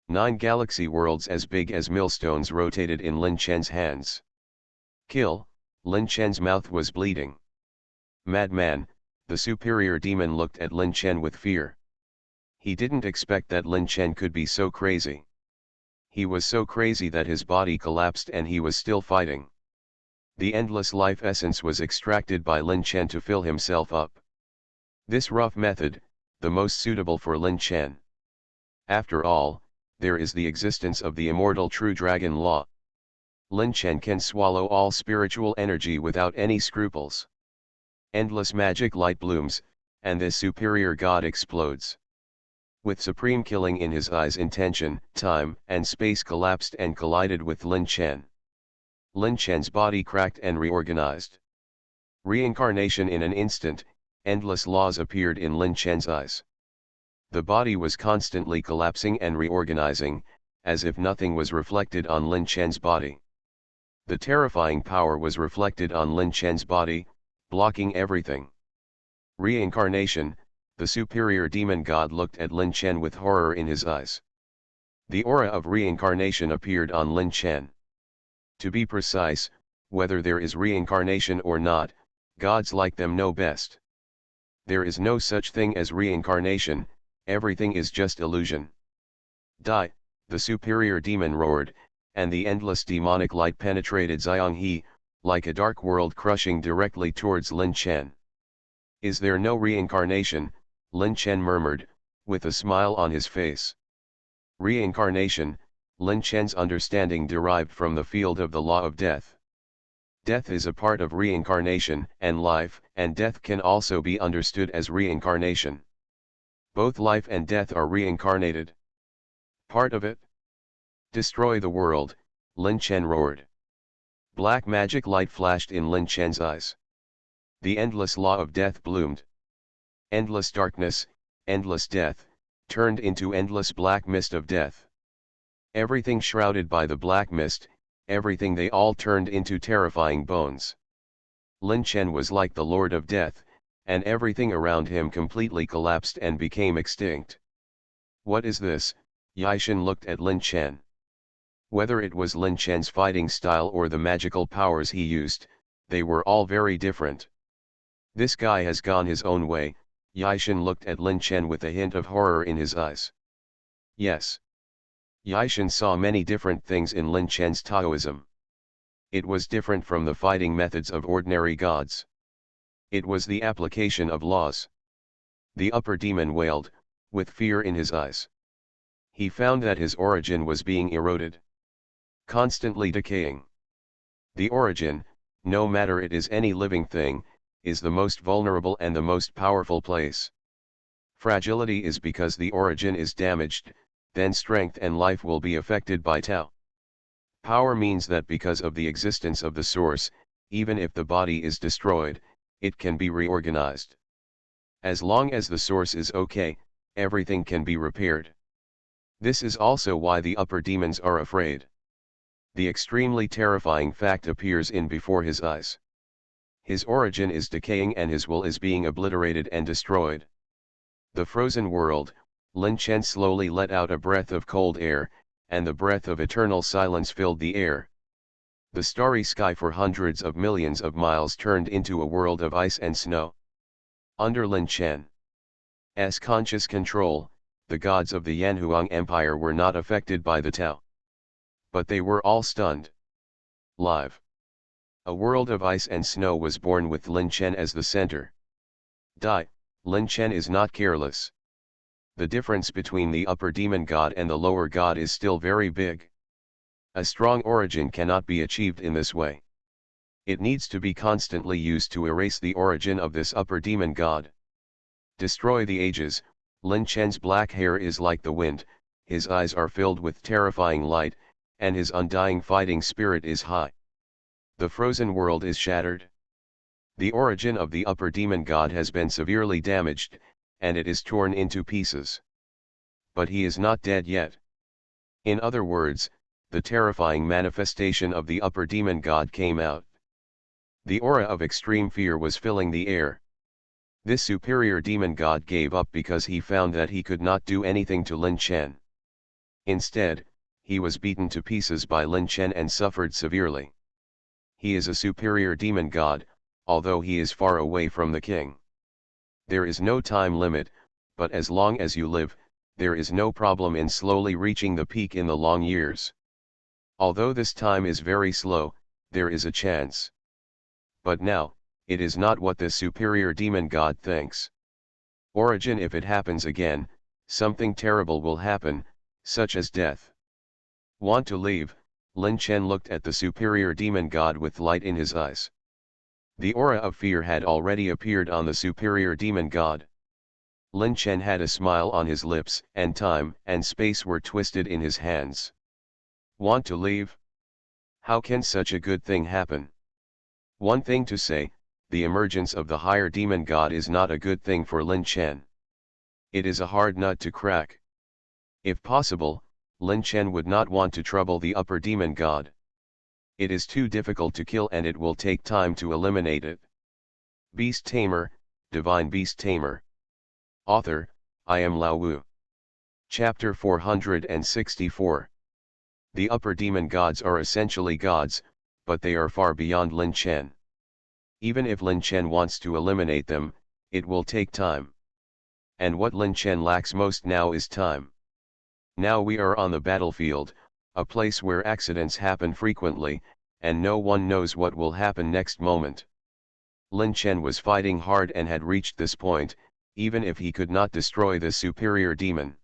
9 galaxy worlds as big as millstones rotated in Lin Chen's hands. Kill, Lin Chen's mouth was bleeding. Madman, the superior demon looked at Lin Chen with fear. He didn't expect that Lin Chen could be so crazy. He was so crazy that his body collapsed and he was still fighting. The endless life essence was extracted by Lin Chen to fill himself up. This rough method, the most suitable for Lin Chen. After all, there is the existence of the immortal true dragon law. Lin Chen can swallow all spiritual energy without any scruples. Endless magic light blooms, and this superior god explodes. With supreme killing in his eyes, intention, time and space collapsed and collided with Lin Chen. Lin Chen's body cracked and reorganized. Reincarnation in an instant, endless laws appeared in Lin Chen's eyes. The body was constantly collapsing and reorganizing, as if nothing was reflected on Lin Chen's body. The terrifying power was reflected on Lin Chen's body, blocking everything. Reincarnation, the superior demon god looked at Lin Chen with horror in his eyes. The aura of reincarnation appeared on Lin Chen. To be precise, whether there is reincarnation or not, gods like them know best. There is no such thing as reincarnation, everything is just illusion. Die, the superior demon roared, and the endless demonic light penetrated Xianghe, like a dark world crushing directly towards Lin Chen. Is there no reincarnation? Lin Chen murmured, with a smile on his face. Reincarnation, Lin Chen's understanding derived from the field of the law of death. Death is a part of reincarnation, and life and death can also be understood as reincarnation. Both life and death are reincarnated. Part of it? Destroy the world, Lin Chen roared. Black magic light flashed in Lin Chen's eyes. The endless law of death bloomed. Endless darkness, endless death, turned into endless black mist of death. Everything shrouded by the black mist, everything they all turned into terrifying bones. Lin Chen was like the Lord of Death, and everything around him completely collapsed and became extinct. What is this? Yixin looked at Lin Chen. Whether it was Lin Chen's fighting style or the magical powers he used, they were all very different. This guy has gone his own way, Yixin looked at Lin Chen with a hint of horror in his eyes. Yes. Yixin saw many different things in Lin Chen's Taoism. It was different from the fighting methods of ordinary gods. It was the application of laws. The upper demon wailed, with fear in his eyes. He found that his origin was being eroded. Constantly decaying. The origin, no matter it is any living thing, is the most vulnerable and the most powerful place. Fragility is because the origin is damaged, then strength and life will be affected by Tao. Power means that because of the existence of the source, even if the body is destroyed, it can be reorganized. As long as the source is okay, everything can be repaired. This is also why the upper demons are afraid. The extremely terrifying fact appears in before his eyes. His origin is decaying and his will is being obliterated and destroyed. The frozen world, Lin Chen slowly let out a breath of cold air, and the breath of eternal silence filled the air. The starry sky for hundreds of millions of miles turned into a world of ice and snow. Under Lin Chen's conscious control, the gods of the Yanhuang Empire were not affected by the Tao. But they were all stunned. Live. A world of ice and snow was born with Lin Chen as the center. Lin Chen is not careless. The difference between the upper demon god and the lower god is still very big. A strong origin cannot be achieved in this way. It needs to be constantly used to erase the origin of this upper demon god. Destroy the ages. Lin Chen's black hair is like the wind, his eyes are filled with terrifying light, and his undying fighting spirit is high. The frozen world is shattered. The origin of the upper demon god has been severely damaged, and it is torn into pieces. But he is not dead yet. In other words, the terrifying manifestation of the upper demon god came out. The aura of extreme fear was filling the air. This superior demon god gave up because he found that he could not do anything to Lin Chen. Instead, he was beaten to pieces by Lin Chen and suffered severely. He is a superior demon god, although he is far away from the king. There is no time limit, but as long as you live, there is no problem in slowly reaching the peak in the long years. Although this time is very slow, there is a chance. But now, it is not what this superior demon god thinks. Origin, if it happens again, something terrible will happen, such as death. Want to leave? Lin Chen looked at the superior demon god with light in his eyes. The aura of fear had already appeared on the superior demon god. Lin Chen had a smile on his lips, and time and space were twisted in his hands. Want to leave? How can such a good thing happen? One thing to say, the emergence of the higher demon god is not a good thing for Lin Chen. It is a hard nut to crack. If possible, Lin Chen would not want to trouble the upper demon god. It is too difficult to kill and it will take time to eliminate it. Beast Tamer, Divine Beast Tamer. Author, I am Lao Wu. Chapter 464. The upper demon gods are essentially gods, but they are far beyond Lin Chen. Even if Lin Chen wants to eliminate them, it will take time. And what Lin Chen lacks most now is time. Now we are on the battlefield, a place where accidents happen frequently, and no one knows what will happen next moment. Lin Chen was fighting hard and had reached this point, even if he could not destroy this superior demon.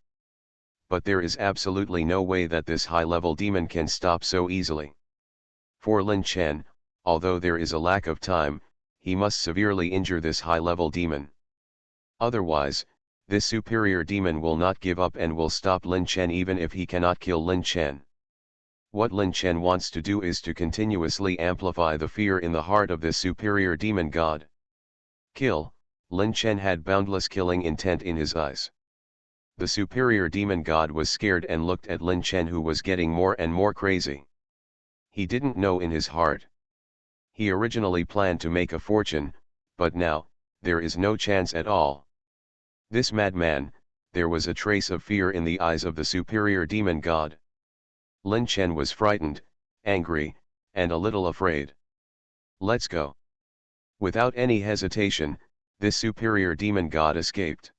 But there is absolutely no way that this high-level demon can stop so easily. For Lin Chen, although there is a lack of time, he must severely injure this high-level demon. Otherwise, this superior demon will not give up and will stop Lin Chen even if he cannot kill Lin Chen. What Lin Chen wants to do is to continuously amplify the fear in the heart of this superior demon god. Kill. Lin Chen had boundless killing intent in his eyes. The superior demon god was scared and looked at Lin Chen, who was getting more and more crazy. He didn't know in his heart. He originally planned to make a fortune, but now, there is no chance at all. This madman, there was a trace of fear in the eyes of the superior demon god. Lin Chen was frightened, angry, and a little afraid. Let's go. Without any hesitation, this superior demon god escaped.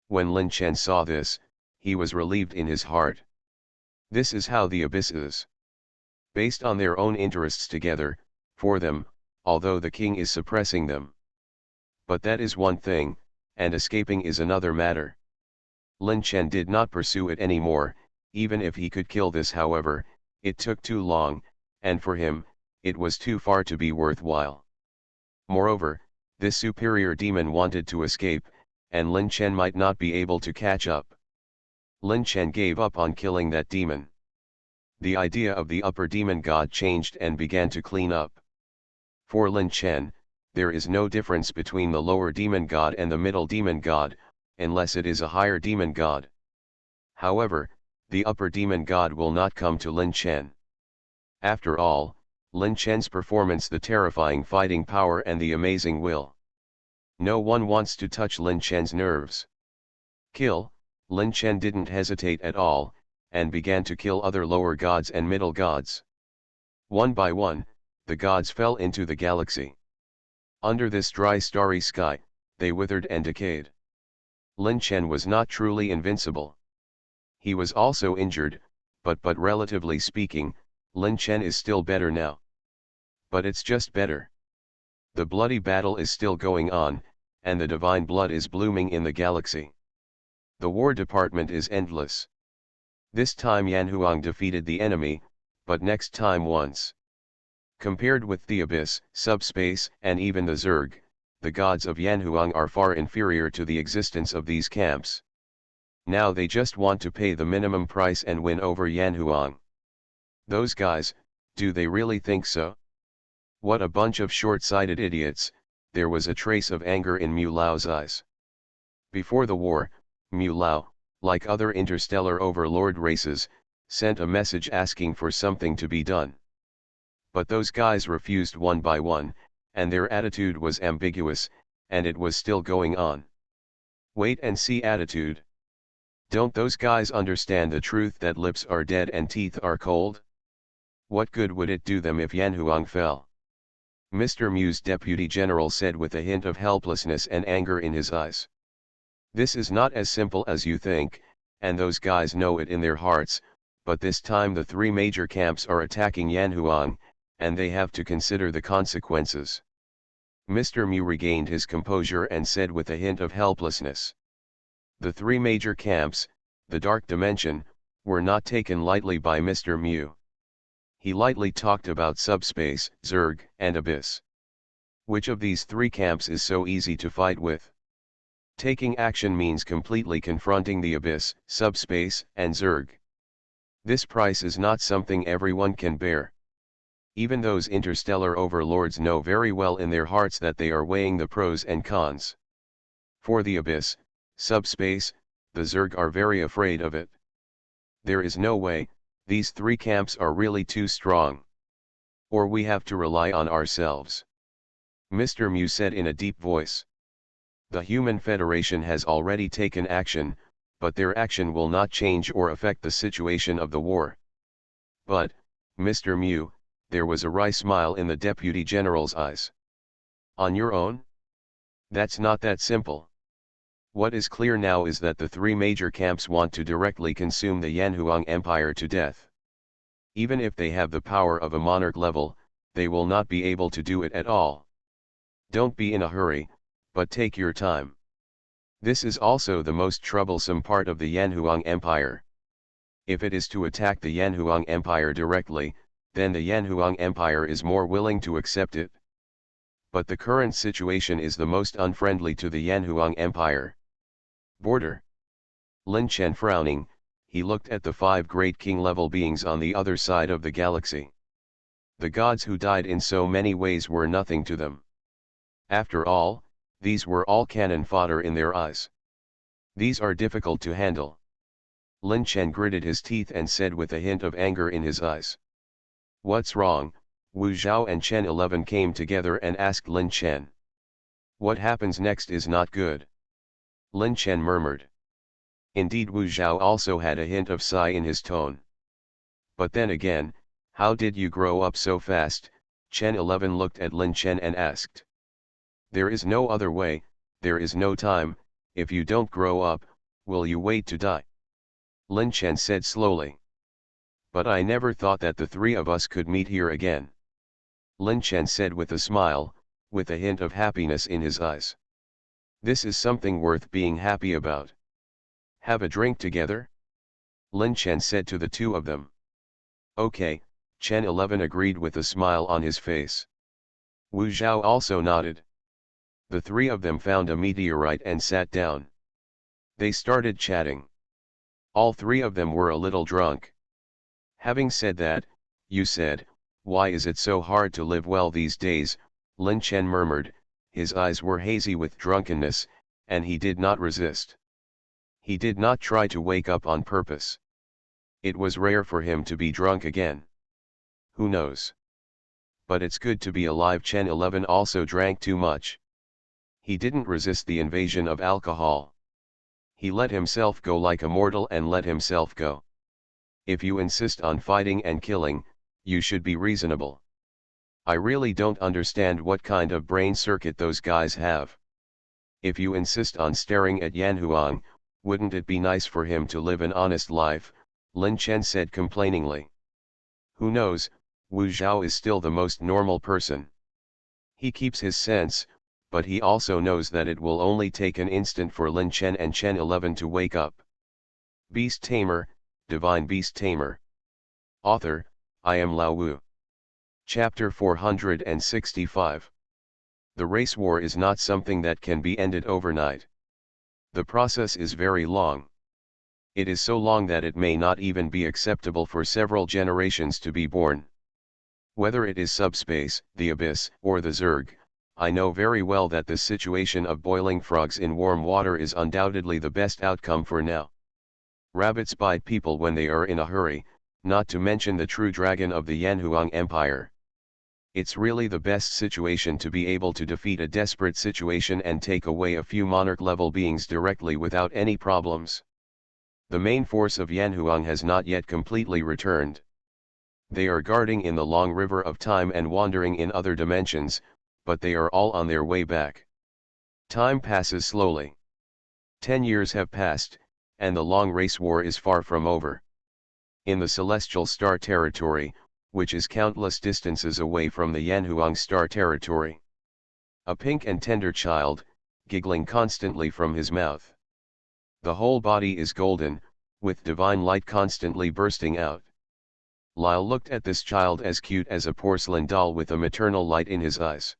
When Lin Chen saw this, he was relieved in his heart. This is how the abyss is. Based on their own interests together, for them, although the king is suppressing them. But that is one thing, and escaping is another matter. Lin Chen did not pursue it anymore, even if he could kill this. However, it took too long, and for him, it was too far to be worthwhile. Moreover, this superior demon wanted to escape, and Lin Chen might not be able to catch up. Lin Chen gave up on killing that demon. The idea of the upper demon god changed and began to clean up. For Lin Chen, there is no difference between the lower demon god and the middle demon god, unless it is a higher demon god. However, the upper demon god will not come to Lin Chen. After all, Lin Chen's performance, the terrifying fighting power and the amazing will. No one wants to touch Lin Chen's nerves. Kill. Lin Chen didn't hesitate at all, and began to kill other lower gods and middle gods. One by one, the gods fell into the galaxy. Under this dry starry sky, they withered and decayed. Lin Chen was not truly invincible. He was also injured, but relatively speaking, Lin Chen is still better now. But it's just better. The bloody battle is still going on, and the divine blood is blooming in the galaxy. The War Department is endless. This time Yan Huang defeated the enemy, but next time once. Compared with the Abyss, Subspace, and even the Zerg, the gods of Yan Huang are far inferior to the existence of these camps. Now they just want to pay the minimum price and win over Yan Huang. Those guys, do they really think so? What a bunch of short-sighted idiots. There was a trace of anger in Mu Lao's eyes. Before the war, Mu Lao, like other interstellar overlord races, sent a message asking for something to be done. But those guys refused one by one, and their attitude was ambiguous, and it was still going on. Wait and see attitude. Don't those guys understand the truth that lips are dead and teeth are cold? What good would it do them if Yan Huang fell? Mr. Mu's deputy general said with a hint of helplessness and anger in his eyes. This is not as simple as you think, and those guys know it in their hearts, but this time the three major camps are attacking Yan Huang, and they have to consider the consequences. Mr. Mu regained his composure and said with a hint of helplessness. The three major camps, the Dark Dimension, were not taken lightly by Mr. Mu. He lightly talked about Subspace, Zerg, and Abyss. Which of these three camps is so easy to fight with? Taking action means completely confronting the Abyss, Subspace, and Zerg. This price is not something everyone can bear. Even those interstellar overlords know very well in their hearts that they are weighing the pros and cons. For the Abyss, Subspace, the Zerg are very afraid of it. There is no way, these three camps are really too strong. Or we have to rely on ourselves. Mr. Mu said in a deep voice. The Human Federation has already taken action, but their action will not change or affect the situation of the war. But, Mr. Mu, there was a wry smile in the Deputy General's eyes. On your own? That's not that simple. What is clear now is that the three major camps want to directly consume the Yan Huang Empire to death. Even if they have the power of a monarch level, they will not be able to do it at all. Don't be in a hurry, but take your time. This is also the most troublesome part of the Yan Huang Empire. If it is to attack the Yan Huang Empire directly, then the Yan Huang Empire is more willing to accept it. But the current situation is the most unfriendly to the Yan Huang Empire. Border. Lin Chen frowning, he looked at the 5 great king-level beings on the other side of the galaxy. The gods who died in so many ways were nothing to them. After all, these were all cannon fodder in their eyes. These are difficult to handle. Lin Chen gritted his teeth and said with a hint of anger in his eyes. What's wrong? Wu Zhao and Chen 11 came together and asked Lin Chen. What happens next is not good. Lin Chen murmured. Indeed, Wu Zhao also had a hint of sigh in his tone. But then again, how did you grow up so fast? Chen 11 looked at Lin Chen and asked. There is no other way, there is no time. If you don't grow up, will you wait to die? Lin Chen said slowly. But I never thought that the three of us could meet here again. Lin Chen said with a smile, with a hint of happiness in his eyes. This is something worth being happy about. Have a drink together? Lin Chen said to the two of them. Okay, Chen 11 agreed with a smile on his face. Wu Zhao also nodded. The three of them found a meteorite and sat down. They started chatting. All three of them were a little drunk. Having said that, you said, why is it so hard to live well these days? Lin Chen murmured, his eyes were hazy with drunkenness, and he did not resist. He did not try to wake up on purpose. It was rare for him to be drunk again. Who knows? But it's good to be alive. Chen 11 also drank too much. He didn't resist the invasion of alcohol. He let himself go like a mortal and let himself go. If you insist on fighting and killing, you should be reasonable. I really don't understand what kind of brain circuit those guys have. If you insist on staring at Yan Huang, wouldn't it be nice for him to live an honest life, Lin Chen said complainingly. Who knows, Wu Zhao is still the most normal person. He keeps his sense, but he also knows that it will only take an instant for Lin Chen and Chen 11 to wake up. Beast Tamer, Divine Beast Tamer. Author, I am Lao Wu. Chapter 465. The race war is not something that can be ended overnight. The process is very long. It is so long that it may not even be acceptable for several generations to be born. Whether it is subspace, the abyss, or the Zerg, I know very well that the situation of boiling frogs in warm water is undoubtedly the best outcome for now. Rabbits bite people when they are in a hurry, not to mention the true dragon of the Yanhuang Empire. It's really the best situation to be able to defeat a desperate situation and take away a few monarch-level beings directly without any problems. The main force of Yanhuang has not yet completely returned. They are guarding in the long river of time and wandering in other dimensions, but they are all on their way back. Time passes slowly. 10 years have passed, and the long race war is far from over. In the celestial star territory, which is countless distances away from the Yanhuang star territory. A pink and tender child, giggling constantly from his mouth. The whole body is golden, with divine light constantly bursting out. Lyle looked at this child as cute as a porcelain doll with a maternal light in his eyes.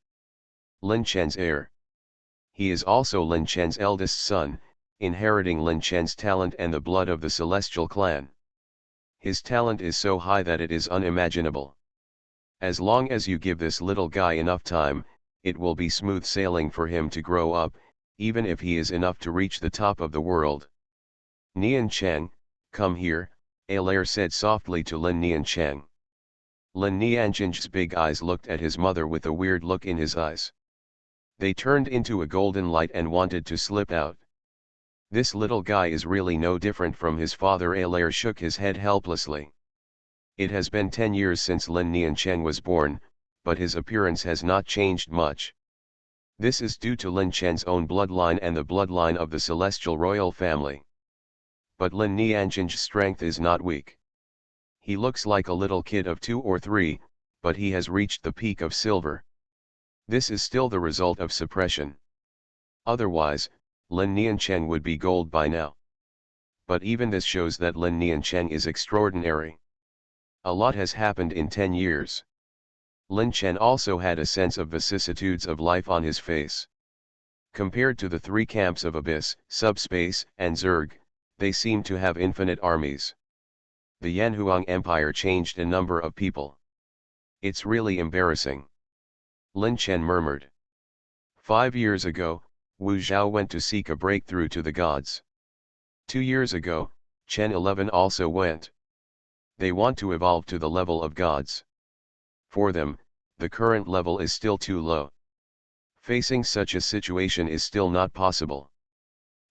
Lin Chen's heir. He is also Lin Chen's eldest son, inheriting Lin Chen's talent and the blood of the celestial clan. His talent is so high that it is unimaginable. As long as you give this little guy enough time, it will be smooth sailing for him to grow up, even if he is enough to reach the top of the world. Nian Cheng, come here, Alair said softly to Lin Nian Cheng. Lin Niancheng's big eyes looked at his mother with a weird look in his eyes. They turned into a golden light and wanted to slip out. This little guy is really no different from his father. Alair shook his head helplessly. It has been 10 years since Lin Niancheng was born, but his appearance has not changed much. This is due to Lin Chen's own bloodline and the bloodline of the celestial royal family. But Lin Niancheng's strength is not weak. He looks like a little kid of 2 or 3, but he has reached the peak of silver. This is still the result of suppression. Otherwise, Lin Niancheng would be gold by now. But even this shows that Lin Niancheng is extraordinary. A lot has happened in 10 years. Lin Chen also had a sense of vicissitudes of life on his face. Compared to the 3 camps of Abyss, Subspace, and Zerg, they seemed to have infinite armies. The Yanhuang Empire changed a number of people. It's really embarrassing. Lin Chen murmured. 5 years ago, Wu Zhao went to seek a breakthrough to the gods. 2 years ago, Chen 11 also went. They want to evolve to the level of gods. For them, the current level is still too low. Facing such a situation is still not possible.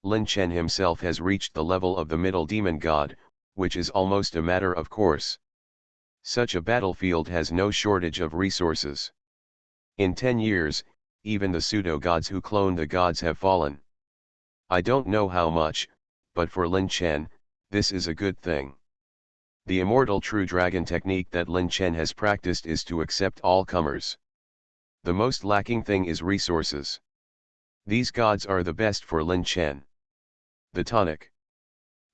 Lin Chen himself has reached the level of the middle demon god, which is almost a matter of course. Such a battlefield has no shortage of resources. In 10 years, even the pseudo-gods who clone the gods have fallen. I don't know how much, but for Lin Chen, this is a good thing. The immortal true dragon technique that Lin Chen has practiced is to accept all comers. The most lacking thing is resources. These gods are the best for Lin Chen. The tonic.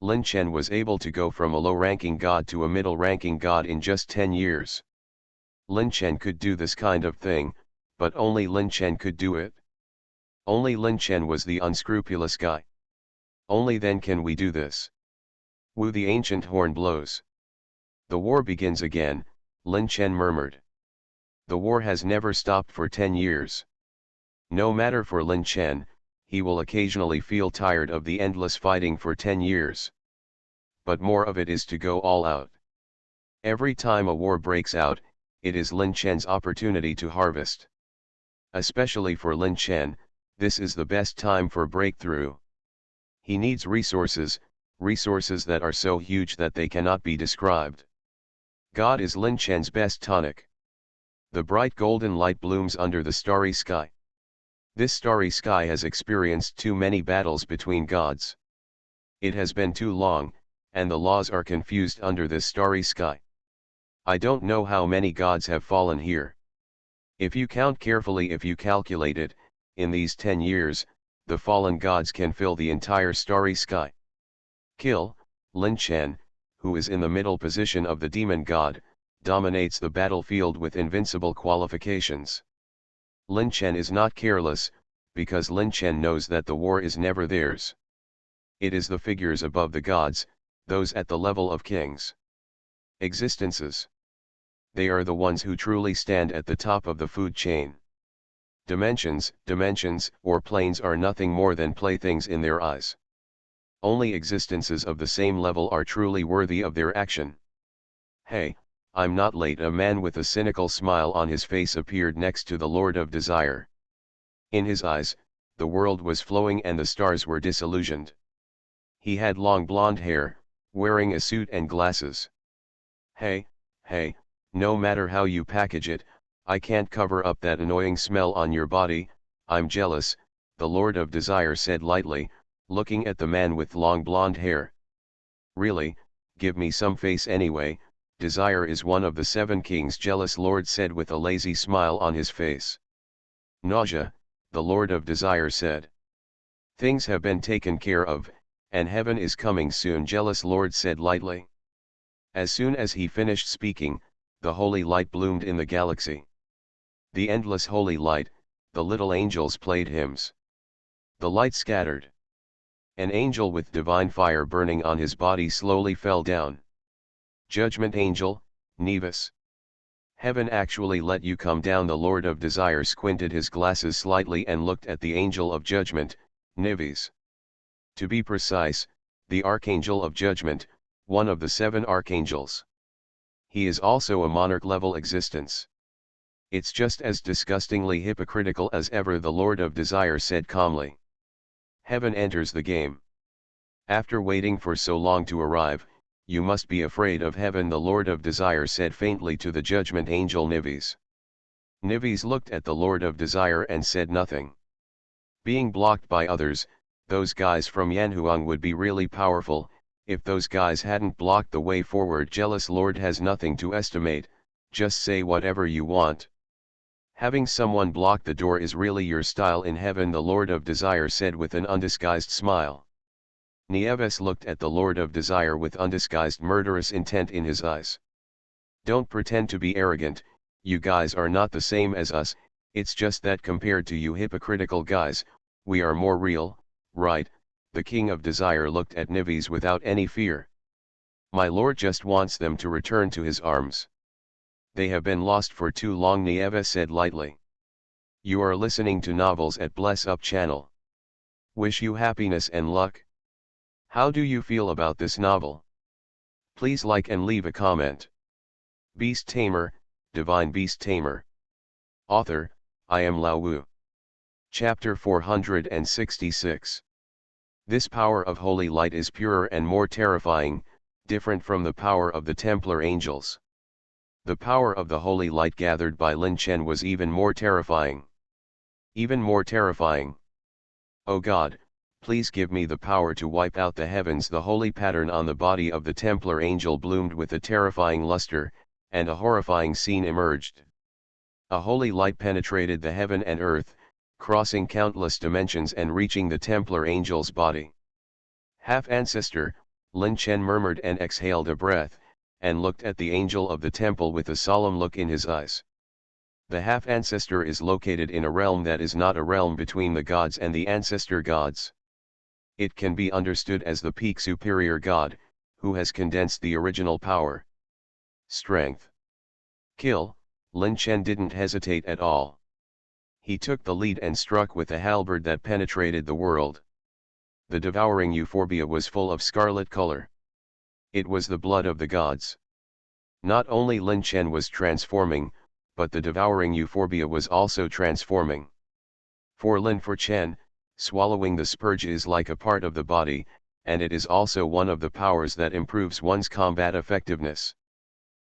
Lin Chen was able to go from a low-ranking god to a middle-ranking god in just 10 years. Lin Chen could do this kind of thing, but only Lin Chen could do it. Only Lin Chen was the unscrupulous guy. Only then can we do this. Wu the ancient horn blows. The war begins again, Lin Chen murmured. The war has never stopped for 10 years. No matter for Lin Chen, he will occasionally feel tired of the endless fighting for 10 years. But more of it is to go all out. Every time a war breaks out, it is Lin Chen's opportunity to harvest. Especially for Lin Chen, this is the best time for breakthrough. He needs resources, resources that are so huge that they cannot be described. God is Lin Chen's best tonic. The bright golden light blooms under the starry sky. This starry sky has experienced too many battles between gods. It has been too long, and the laws are confused under this starry sky. I don't know how many gods have fallen here. If you count carefully, if you calculate it, in these 10 years, the fallen gods can fill the entire starry sky. Kill, Lin Chen, who is in the middle position of the demon god, dominates the battlefield with invincible qualifications. Lin Chen is not careless, because Lin Chen knows that the war is never theirs. It is the figures above the gods, those at the level of kings. Existences. They are the ones who truly stand at the top of the food chain. Dimensions, or planes are nothing more than playthings in their eyes. Only existences of the same level are truly worthy of their action. Hey, I'm not late. A man with a cynical smile on his face appeared next to the Lord of Desire. In his eyes, the world was flowing and the stars were disillusioned. He had long blonde hair, wearing a suit and glasses. Hey, no matter how you package it, I can't cover up that annoying smell on your body. I'm jealous, the Lord of Desire said lightly, looking at the man with long blonde hair. Really, give me some face anyway. Desire is one of the 7 kings. Jealous Lord said with a lazy smile on his face. Nausea, the Lord of Desire said. Things have been taken care of, and heaven is coming soon. Jealous Lord said lightly. As soon as he finished speaking, the holy light bloomed in the galaxy. The endless holy light, the little angels played hymns. The light scattered. An angel with divine fire burning on his body slowly fell down. Judgment Angel, Nevis. Heaven actually let you come down. The Lord of Desire squinted his glasses slightly and looked at the Angel of Judgment, Nevis. To be precise, the Archangel of Judgment, one of the 7 archangels. He is also a monarch-level existence. It's just as disgustingly hypocritical as ever, the Lord of Desire said calmly. Heaven enters the game. After waiting for so long to arrive, you must be afraid of heaven, the Lord of Desire said faintly to the Judgment Angel Nivis. Nivis looked at the Lord of Desire and said nothing. Being blocked by others, those guys from Yanhuang would be really powerful. If those guys hadn't blocked the way forward. Jealous Lord has nothing to estimate, just say whatever you want. Having someone block the door is really your style in heaven, the Lord of Desire said with an undisguised smile. Nieves looked at the Lord of Desire with undisguised murderous intent in his eyes. Don't pretend to be arrogant, you guys are not the same as us. It's just that compared to you hypocritical guys, we are more real, right? The King of Desire looked at Nives without any fear. My lord just wants them to return to his arms. They have been lost for too long, Nieves said lightly. You are listening to novels at Bless Up channel. Wish you happiness and luck. How do you feel about this novel? Please like and leave a comment. Beast Tamer, Divine Beast Tamer. Author, I am Lao Wu. Chapter 466. This power of holy light is purer and more terrifying, different from the power of the Templar angels. The power of the holy light gathered by Lin Chen was even more terrifying. Even more terrifying. Oh God, please give me the power to wipe out the heavens. The holy pattern on the body of the Templar angel bloomed with a terrifying luster, and a horrifying scene emerged. A holy light penetrated the heaven and earth, crossing countless dimensions and reaching the Templar angel's body. Half-ancestor, Lin Chen murmured and exhaled a breath, and looked at the angel of the temple with a solemn look in his eyes. The half-ancestor is located in a realm that is not a realm between the gods and the ancestor gods. It can be understood as the peak superior god, who has condensed the original power. Strength. Kill, Lin Chen didn't hesitate at all. He took the lead and struck with a halberd that penetrated the world. The devouring euphorbia was full of scarlet color. It was the blood of the gods. Not only Lin Chen was transforming, but the devouring euphorbia was also transforming. For Chen, swallowing the spurge is like a part of the body, and it is also one of the powers that improves one's combat effectiveness.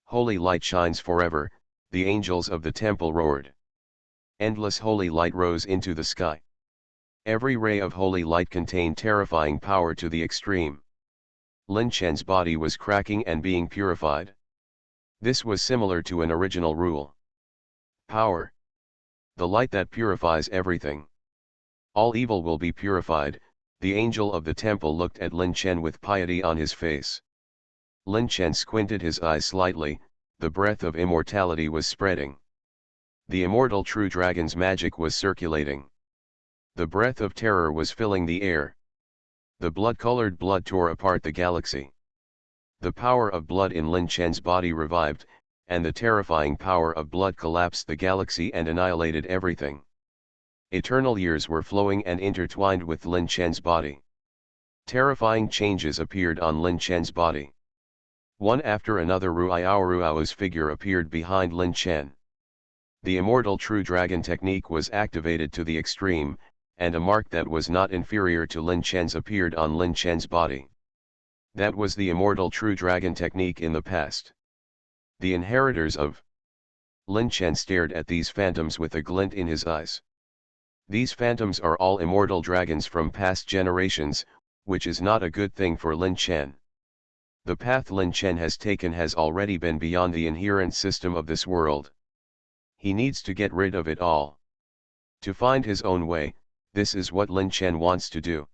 Holy light shines forever, the angels of the temple roared. Endless holy light rose into the sky. Every ray of holy light contained terrifying power to the extreme. Lin Chen's body was cracking and being purified. This was similar to an original rule. Power. The light that purifies everything. All evil will be purified. The angel of the temple looked at Lin Chen with piety on his face. Lin Chen squinted his eyes slightly. The breath of immortality was spreading. The immortal true dragon's magic was circulating. The breath of terror was filling the air. The blood-colored blood tore apart the galaxy. The power of blood in Lin Chen's body revived, and the terrifying power of blood collapsed the galaxy and annihilated everything. Eternal years were flowing and intertwined with Lin Chen's body. Terrifying changes appeared on Lin Chen's body. One after another Ruiao's figure appeared behind Lin Chen. The immortal true dragon technique was activated to the extreme, and a mark that was not inferior to Lin Chen's appeared on Lin Chen's body. That was the immortal true dragon technique in the past. The inheritors of Lin Chen stared at these phantoms with a glint in his eyes. These phantoms are all immortal dragons from past generations, which is not a good thing for Lin Chen. The path Lin Chen has taken has already been beyond the inherent system of this world. He needs to get rid of it all. To find his own way, this is what Lin Chen wants to do.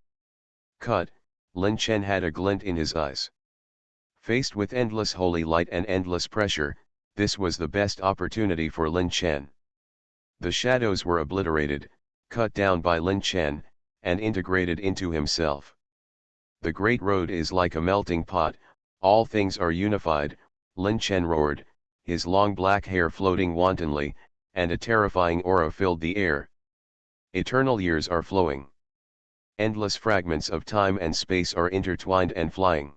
Cut. Lin Chen had a glint in his eyes. Faced with endless holy light and endless pressure, this was the best opportunity for Lin Chen. The shadows were obliterated, cut down by Lin Chen, and integrated into himself. The great road is like a melting pot, all things are unified, Lin Chen roared, his long black hair floating wantonly, and a terrifying aura filled the air. Eternal years are flowing. Endless fragments of time and space are intertwined and flying.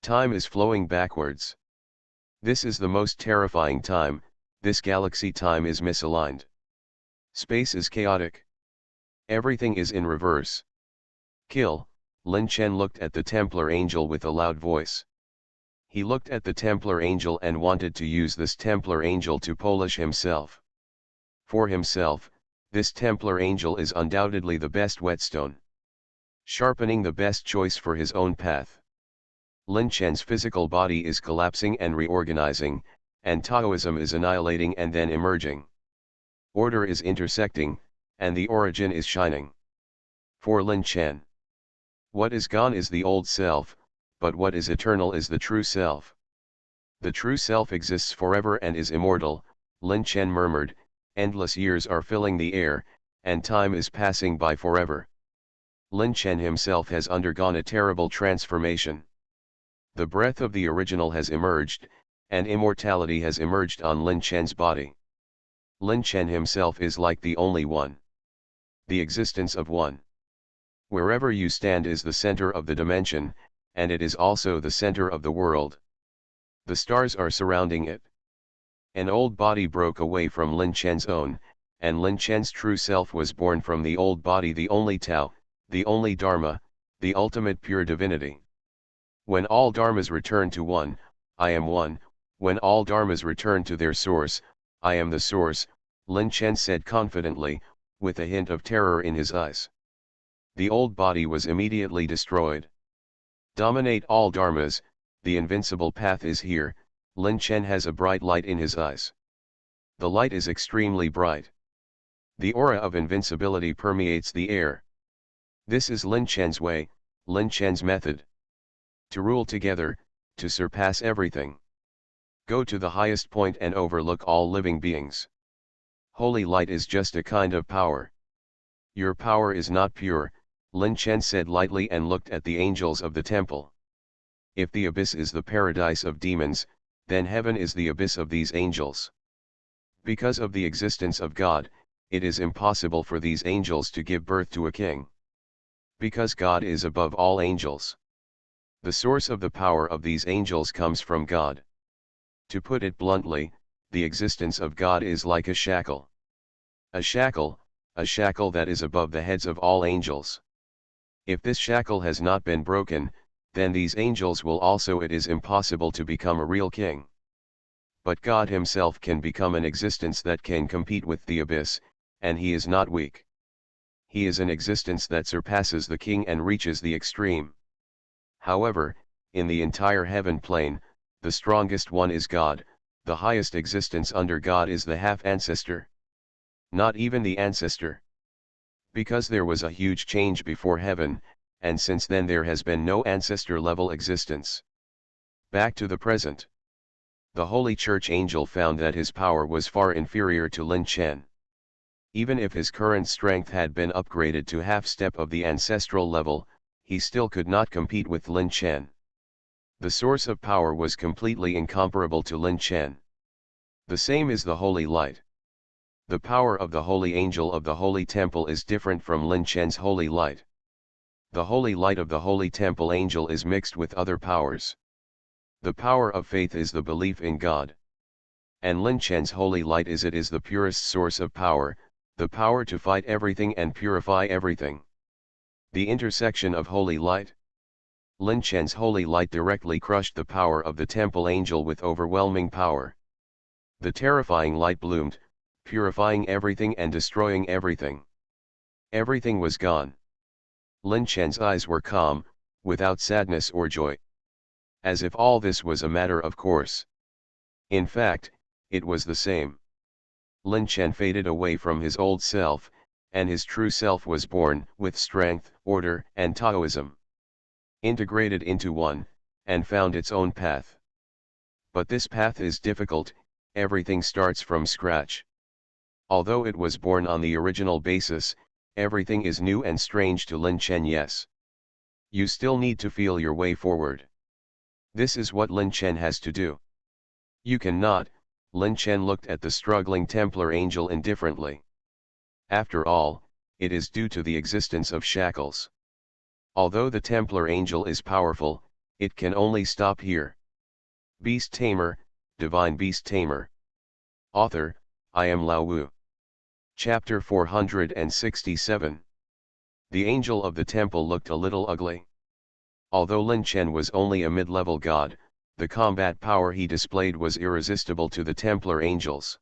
Time is flowing backwards. This is the most terrifying time, this galaxy time is misaligned. Space is chaotic. Everything is in reverse. Kill. Lin Chen looked at the Templar Angel with a loud voice. He looked at the Templar Angel and wanted to use this Templar Angel to polish himself. For himself, this Templar Angel is undoubtedly the best whetstone. Sharpening the best choice for his own path. Lin Chen's physical body is collapsing and reorganizing, and Taoism is annihilating and then emerging. Order is intersecting, and the origin is shining. For Lin Chen, what is gone is the old self, but what is eternal is the true self. The true self exists forever and is immortal, Lin Chen murmured, endless years are filling the air, and time is passing by forever. Lin Chen himself has undergone a terrible transformation. The breath of the original has emerged, and immortality has emerged on Lin Chen's body. Lin Chen himself is like the only one. The existence of one. Wherever you stand is the center of the dimension, and it is also the center of the world. The stars are surrounding it. An old body broke away from Lin Chen's own, and Lin Chen's true self was born from the old body, the only Tao, the only Dharma, the ultimate pure divinity. When all Dharmas return to one, I am one, when all Dharmas return to their source, I am the source, Lin Chen said confidently, with a hint of terror in his eyes. The old body was immediately destroyed. Dominate all Dharmas, the invincible path is here, Lin Chen has a bright light in his eyes. The light is extremely bright. The aura of invincibility permeates the air. This is Lin Chen's way, Lin Chen's method. To rule together, to surpass everything. Go to the highest point and overlook all living beings. Holy light is just a kind of power. Your power is not pure, Lin Chen said lightly and looked at the angels of the temple. If the abyss is the paradise of demons, then heaven is the abyss of these angels. Because of the existence of God, it is impossible for these angels to give birth to a king. Because God is above all angels. The source of the power of these angels comes from God. To put it bluntly, the existence of God is like a shackle. A shackle that is above the heads of all angels. If this shackle has not been broken, then these angels will also. It is impossible to become a real king. But God himself can become an existence that can compete with the abyss, and he is not weak. He is an existence that surpasses the king and reaches the extreme. However, in the entire heaven plane, the strongest one is God, the highest existence under God is the half-ancestor. Not even the ancestor. Because there was a huge change before heaven, and since then there has been no ancestor-level existence. Back to the present. The Holy Church angel found that his power was far inferior to Lin Chen. Even if his current strength had been upgraded to half-step of the ancestral level, he still could not compete with Lin Chen. The source of power was completely incomparable to Lin Chen. The same is the holy light. The power of the holy angel of the holy temple is different from Lin Chen's holy light. The holy light of the holy temple angel is mixed with other powers. The power of faith is the belief in God. And Lin Chen's holy light is the purest source of power, the power to fight everything and purify everything. The intersection of holy light. Lin Chen's holy light directly crushed the power of the temple angel with overwhelming power. The terrifying light bloomed, purifying everything and destroying everything. Everything was gone. Lin Chen's eyes were calm, without sadness or joy. As if all this was a matter of course. In fact, it was the same. Lin Chen faded away from his old self, and his true self was born with strength, order, and Taoism. Integrated into one, and found its own path. But this path is difficult, everything starts from scratch. Although it was born on the original basis, everything is new and strange to Lin Chen. Yes. You still need to feel your way forward. This is what Lin Chen has to do. You cannot. Lin Chen looked at the struggling Templar angel indifferently. After all, it is due to the existence of shackles. Although the Templar angel is powerful, it can only stop here. Beast Tamer, Divine Beast Tamer. Author, I am Lao Wu. Chapter 467. The angel of the temple looked a little ugly. Although Lin Chen was only a mid-level god, the combat power he displayed was irresistible to the Templar angels.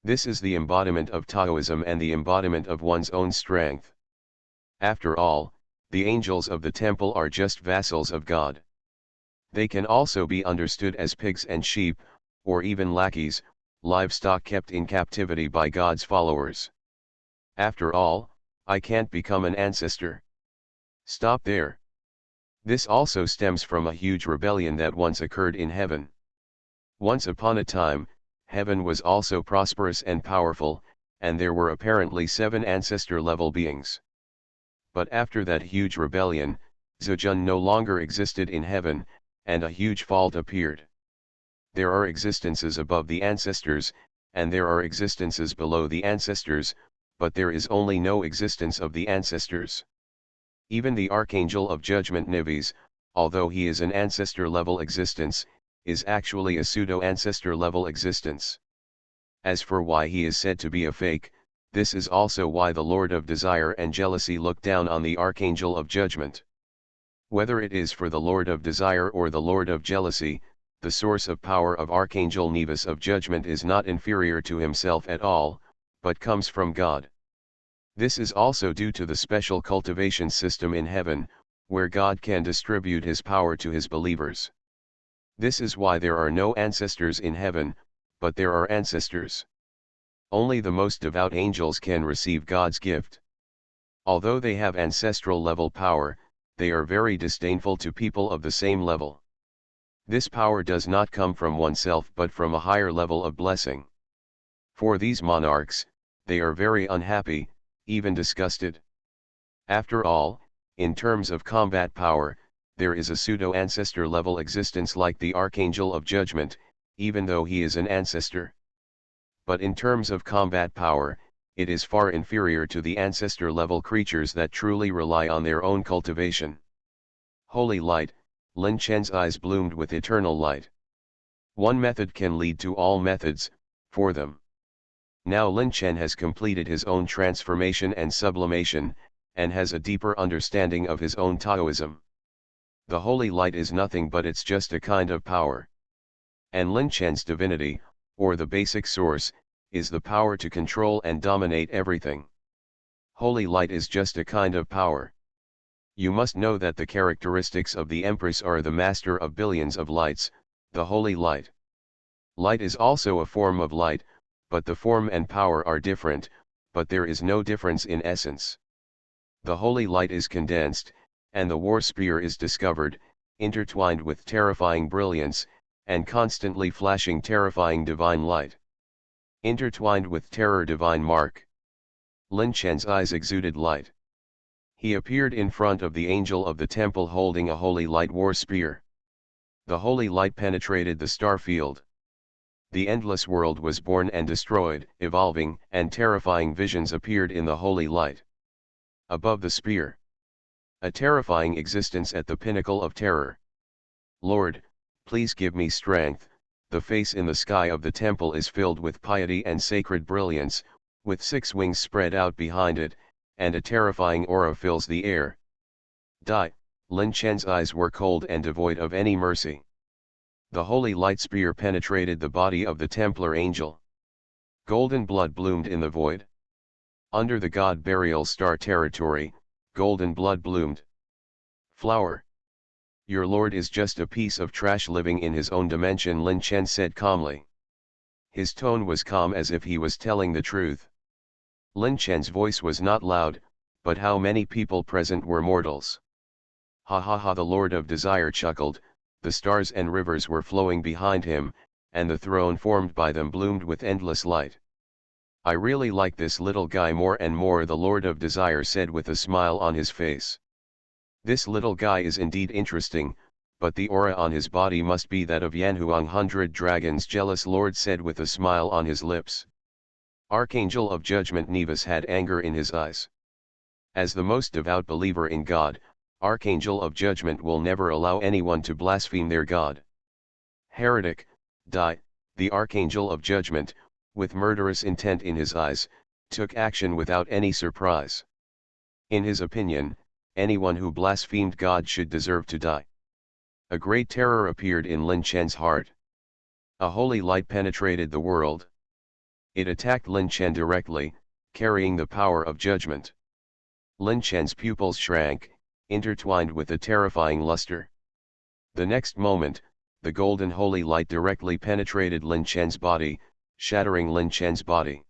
This is the embodiment of Taoism and the embodiment of one's own strength. After all, the angels of the temple are just vassals of God. They can also be understood as pigs and sheep, or even lackeys, livestock kept in captivity by God's followers. After all, I can't become an ancestor. Stop there. This also stems from a huge rebellion that once occurred in heaven. Once upon a time, heaven was also prosperous and powerful, and there were apparently 7 ancestor-level beings. But after that huge rebellion, Zhejian no longer existed in heaven, and a huge fault appeared. There are existences above the ancestors, and there are existences below the ancestors, but there is only no existence of the ancestors. Even the Archangel of Judgment Nivis, although he is an ancestor-level existence, is actually a pseudo-ancestor-level existence. As for why he is said to be a fake, this is also why the Lord of Desire and Jealousy look down on the Archangel of Judgment. Whether it is for the Lord of Desire or the Lord of Jealousy, the source of power of Archangel Nivis of Judgment is not inferior to himself at all, but comes from God. This is also due to the special cultivation system in heaven, where God can distribute his power to his believers. This is why there are no ancestors in heaven, but there are ancestors. Only the most devout angels can receive God's gift. Although they have ancestral level power, they are very disdainful to people of the same level. This power does not come from oneself but from a higher level of blessing. For these monarchs, they are very unhappy, even disgusted. After all, in terms of combat power, there is a pseudo-ancestor level existence like the Archangel of Judgment, even though he is an ancestor. But in terms of combat power, it is far inferior to the ancestor level creatures that truly rely on their own cultivation. Holy light, Lin Chen's eyes bloomed with eternal light. One method can lead to all methods, for them. Now Lin Chen has completed his own transformation and sublimation, and has a deeper understanding of his own Taoism. The holy light is nothing but it's just a kind of power. And Lin Chen's divinity, or the basic source, is the power to control and dominate everything. Holy light is just a kind of power. You must know that the characteristics of the Empress are the master of billions of lights, the holy light. Light is also a form of light, but the form and power are different, but there is no difference in essence. The holy light is condensed, and the war spear is discovered, intertwined with terrifying brilliance, and constantly flashing terrifying divine light. Intertwined with terror divine mark. Lin Chen's eyes exuded light. He appeared in front of the angel of the temple holding a holy light war spear. The holy light penetrated the star field. The endless world was born and destroyed, evolving, and terrifying visions appeared in the holy light. Above the spear. A terrifying existence at the pinnacle of terror. Lord, please give me strength. The face in the sky of the temple is filled with piety and sacred brilliance, with 6 wings spread out behind it, and a terrifying aura fills the air. Lin Chen's eyes were cold and devoid of any mercy. The holy light spear penetrated the body of the Templar angel. Golden blood bloomed in the void. Under the god burial star territory, golden blood bloomed. Flower. Your lord is just a piece of trash living in his own dimension, Lin Chen said calmly. His tone was calm as if he was telling the truth. Lin Chen's voice was not loud, but how many people present were mortals. Ha ha ha, the Lord of Desire chuckled. The stars and rivers were flowing behind him, and the throne formed by them bloomed with endless light. I really like this little guy more and more, the Lord of Desire said with a smile on his face. This little guy is indeed interesting, but the aura on his body must be that of Yanhuang. 100 Dragons jealous Lord said with a smile on his lips. Archangel of Judgment Nevis had anger in his eyes. As the most devout believer in God, Archangel of Judgment will never allow anyone to blaspheme their God. Heretic, die, the Archangel of Judgment, with murderous intent in his eyes, took action without any surprise. In his opinion, anyone who blasphemed God should deserve to die. A great terror appeared in Lin Chen's heart. A holy light penetrated the world. It attacked Lin Chen directly, carrying the power of judgment. Lin Chen's pupils shrank, intertwined with a terrifying luster. The next moment, the golden holy light directly penetrated Lin Chen's body, shattering Lin Chen's body.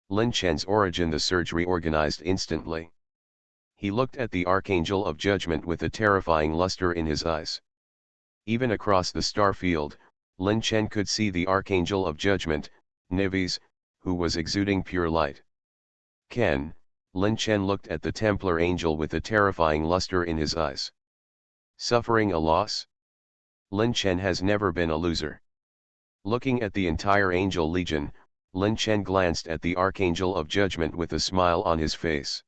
Lin Chen's origin, the surge reorganized instantly. He looked at the Archangel of Judgment with a terrifying luster in his eyes. Even across the star field, Lin Chen could see the Archangel of Judgment, Nevis, who was exuding pure light. Lin Chen looked at the Templar angel with a terrifying luster in his eyes. Suffering a loss? Lin Chen has never been a loser. Looking at the entire angel legion, Lin Chen glanced at the Archangel of Judgment with a smile on his face.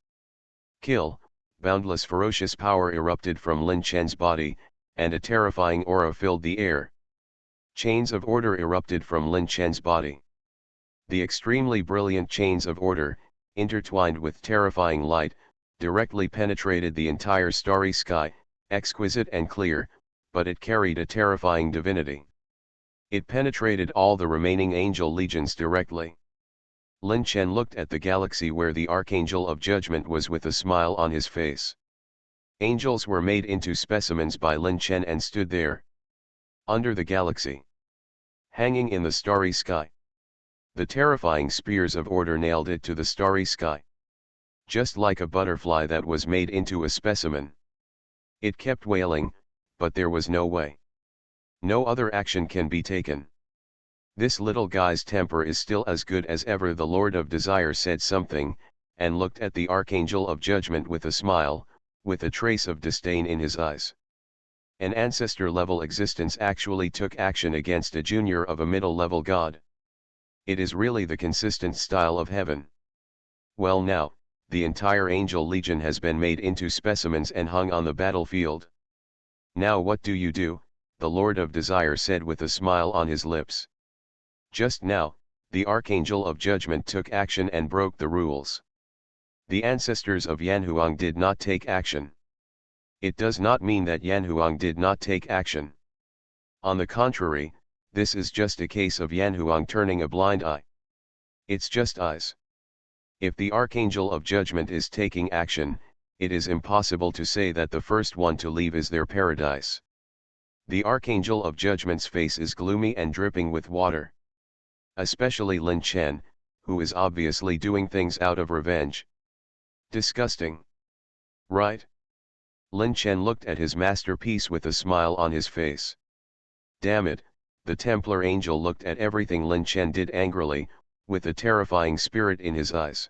Kill, boundless ferocious power erupted from Lin Chen's body, and a terrifying aura filled the air. Chains of order erupted from Lin Chen's body. The extremely brilliant chains of order, intertwined with terrifying light, directly penetrated the entire starry sky, exquisite and clear, but it carried a terrifying divinity. It penetrated all the remaining angel legions directly. Lin Chen looked at the galaxy where the Archangel of Judgment was with a smile on his face. Angels were made into specimens by Lin Chen and stood there. Under the galaxy. Hanging in the starry sky. The terrifying spears of order nailed it to the starry sky. Just like a butterfly that was made into a specimen. It kept wailing, but there was no way. No other action can be taken. This little guy's temper is still as good as ever, the Lord of Desire said something, and looked at the Archangel of Judgment with a smile, with a trace of disdain in his eyes. An ancestor-level existence actually took action against a junior of a middle-level god. It is really the consistent style of heaven. Well now, the entire angel legion has been made into specimens and hung on the battlefield. Now what do you do? The Lord of Desire said with a smile on his lips. Just now, the Archangel of Judgment took action and broke the rules. The ancestors of Yanhuang did not take action. It does not mean that Yanhuang did not take action. On the contrary, this is just a case of Yanhuang turning a blind eye. It's just eyes. If the Archangel of Judgment is taking action, it is impossible to say that the first one to leave is their paradise. The Archangel of Judgment's face is gloomy and dripping with water. Especially Lin Chen, who is obviously doing things out of revenge. Disgusting. Right? Lin Chen looked at his masterpiece with a smile on his face. Damn it, the Templar Angel looked at everything Lin Chen did angrily, with a terrifying spirit in his eyes.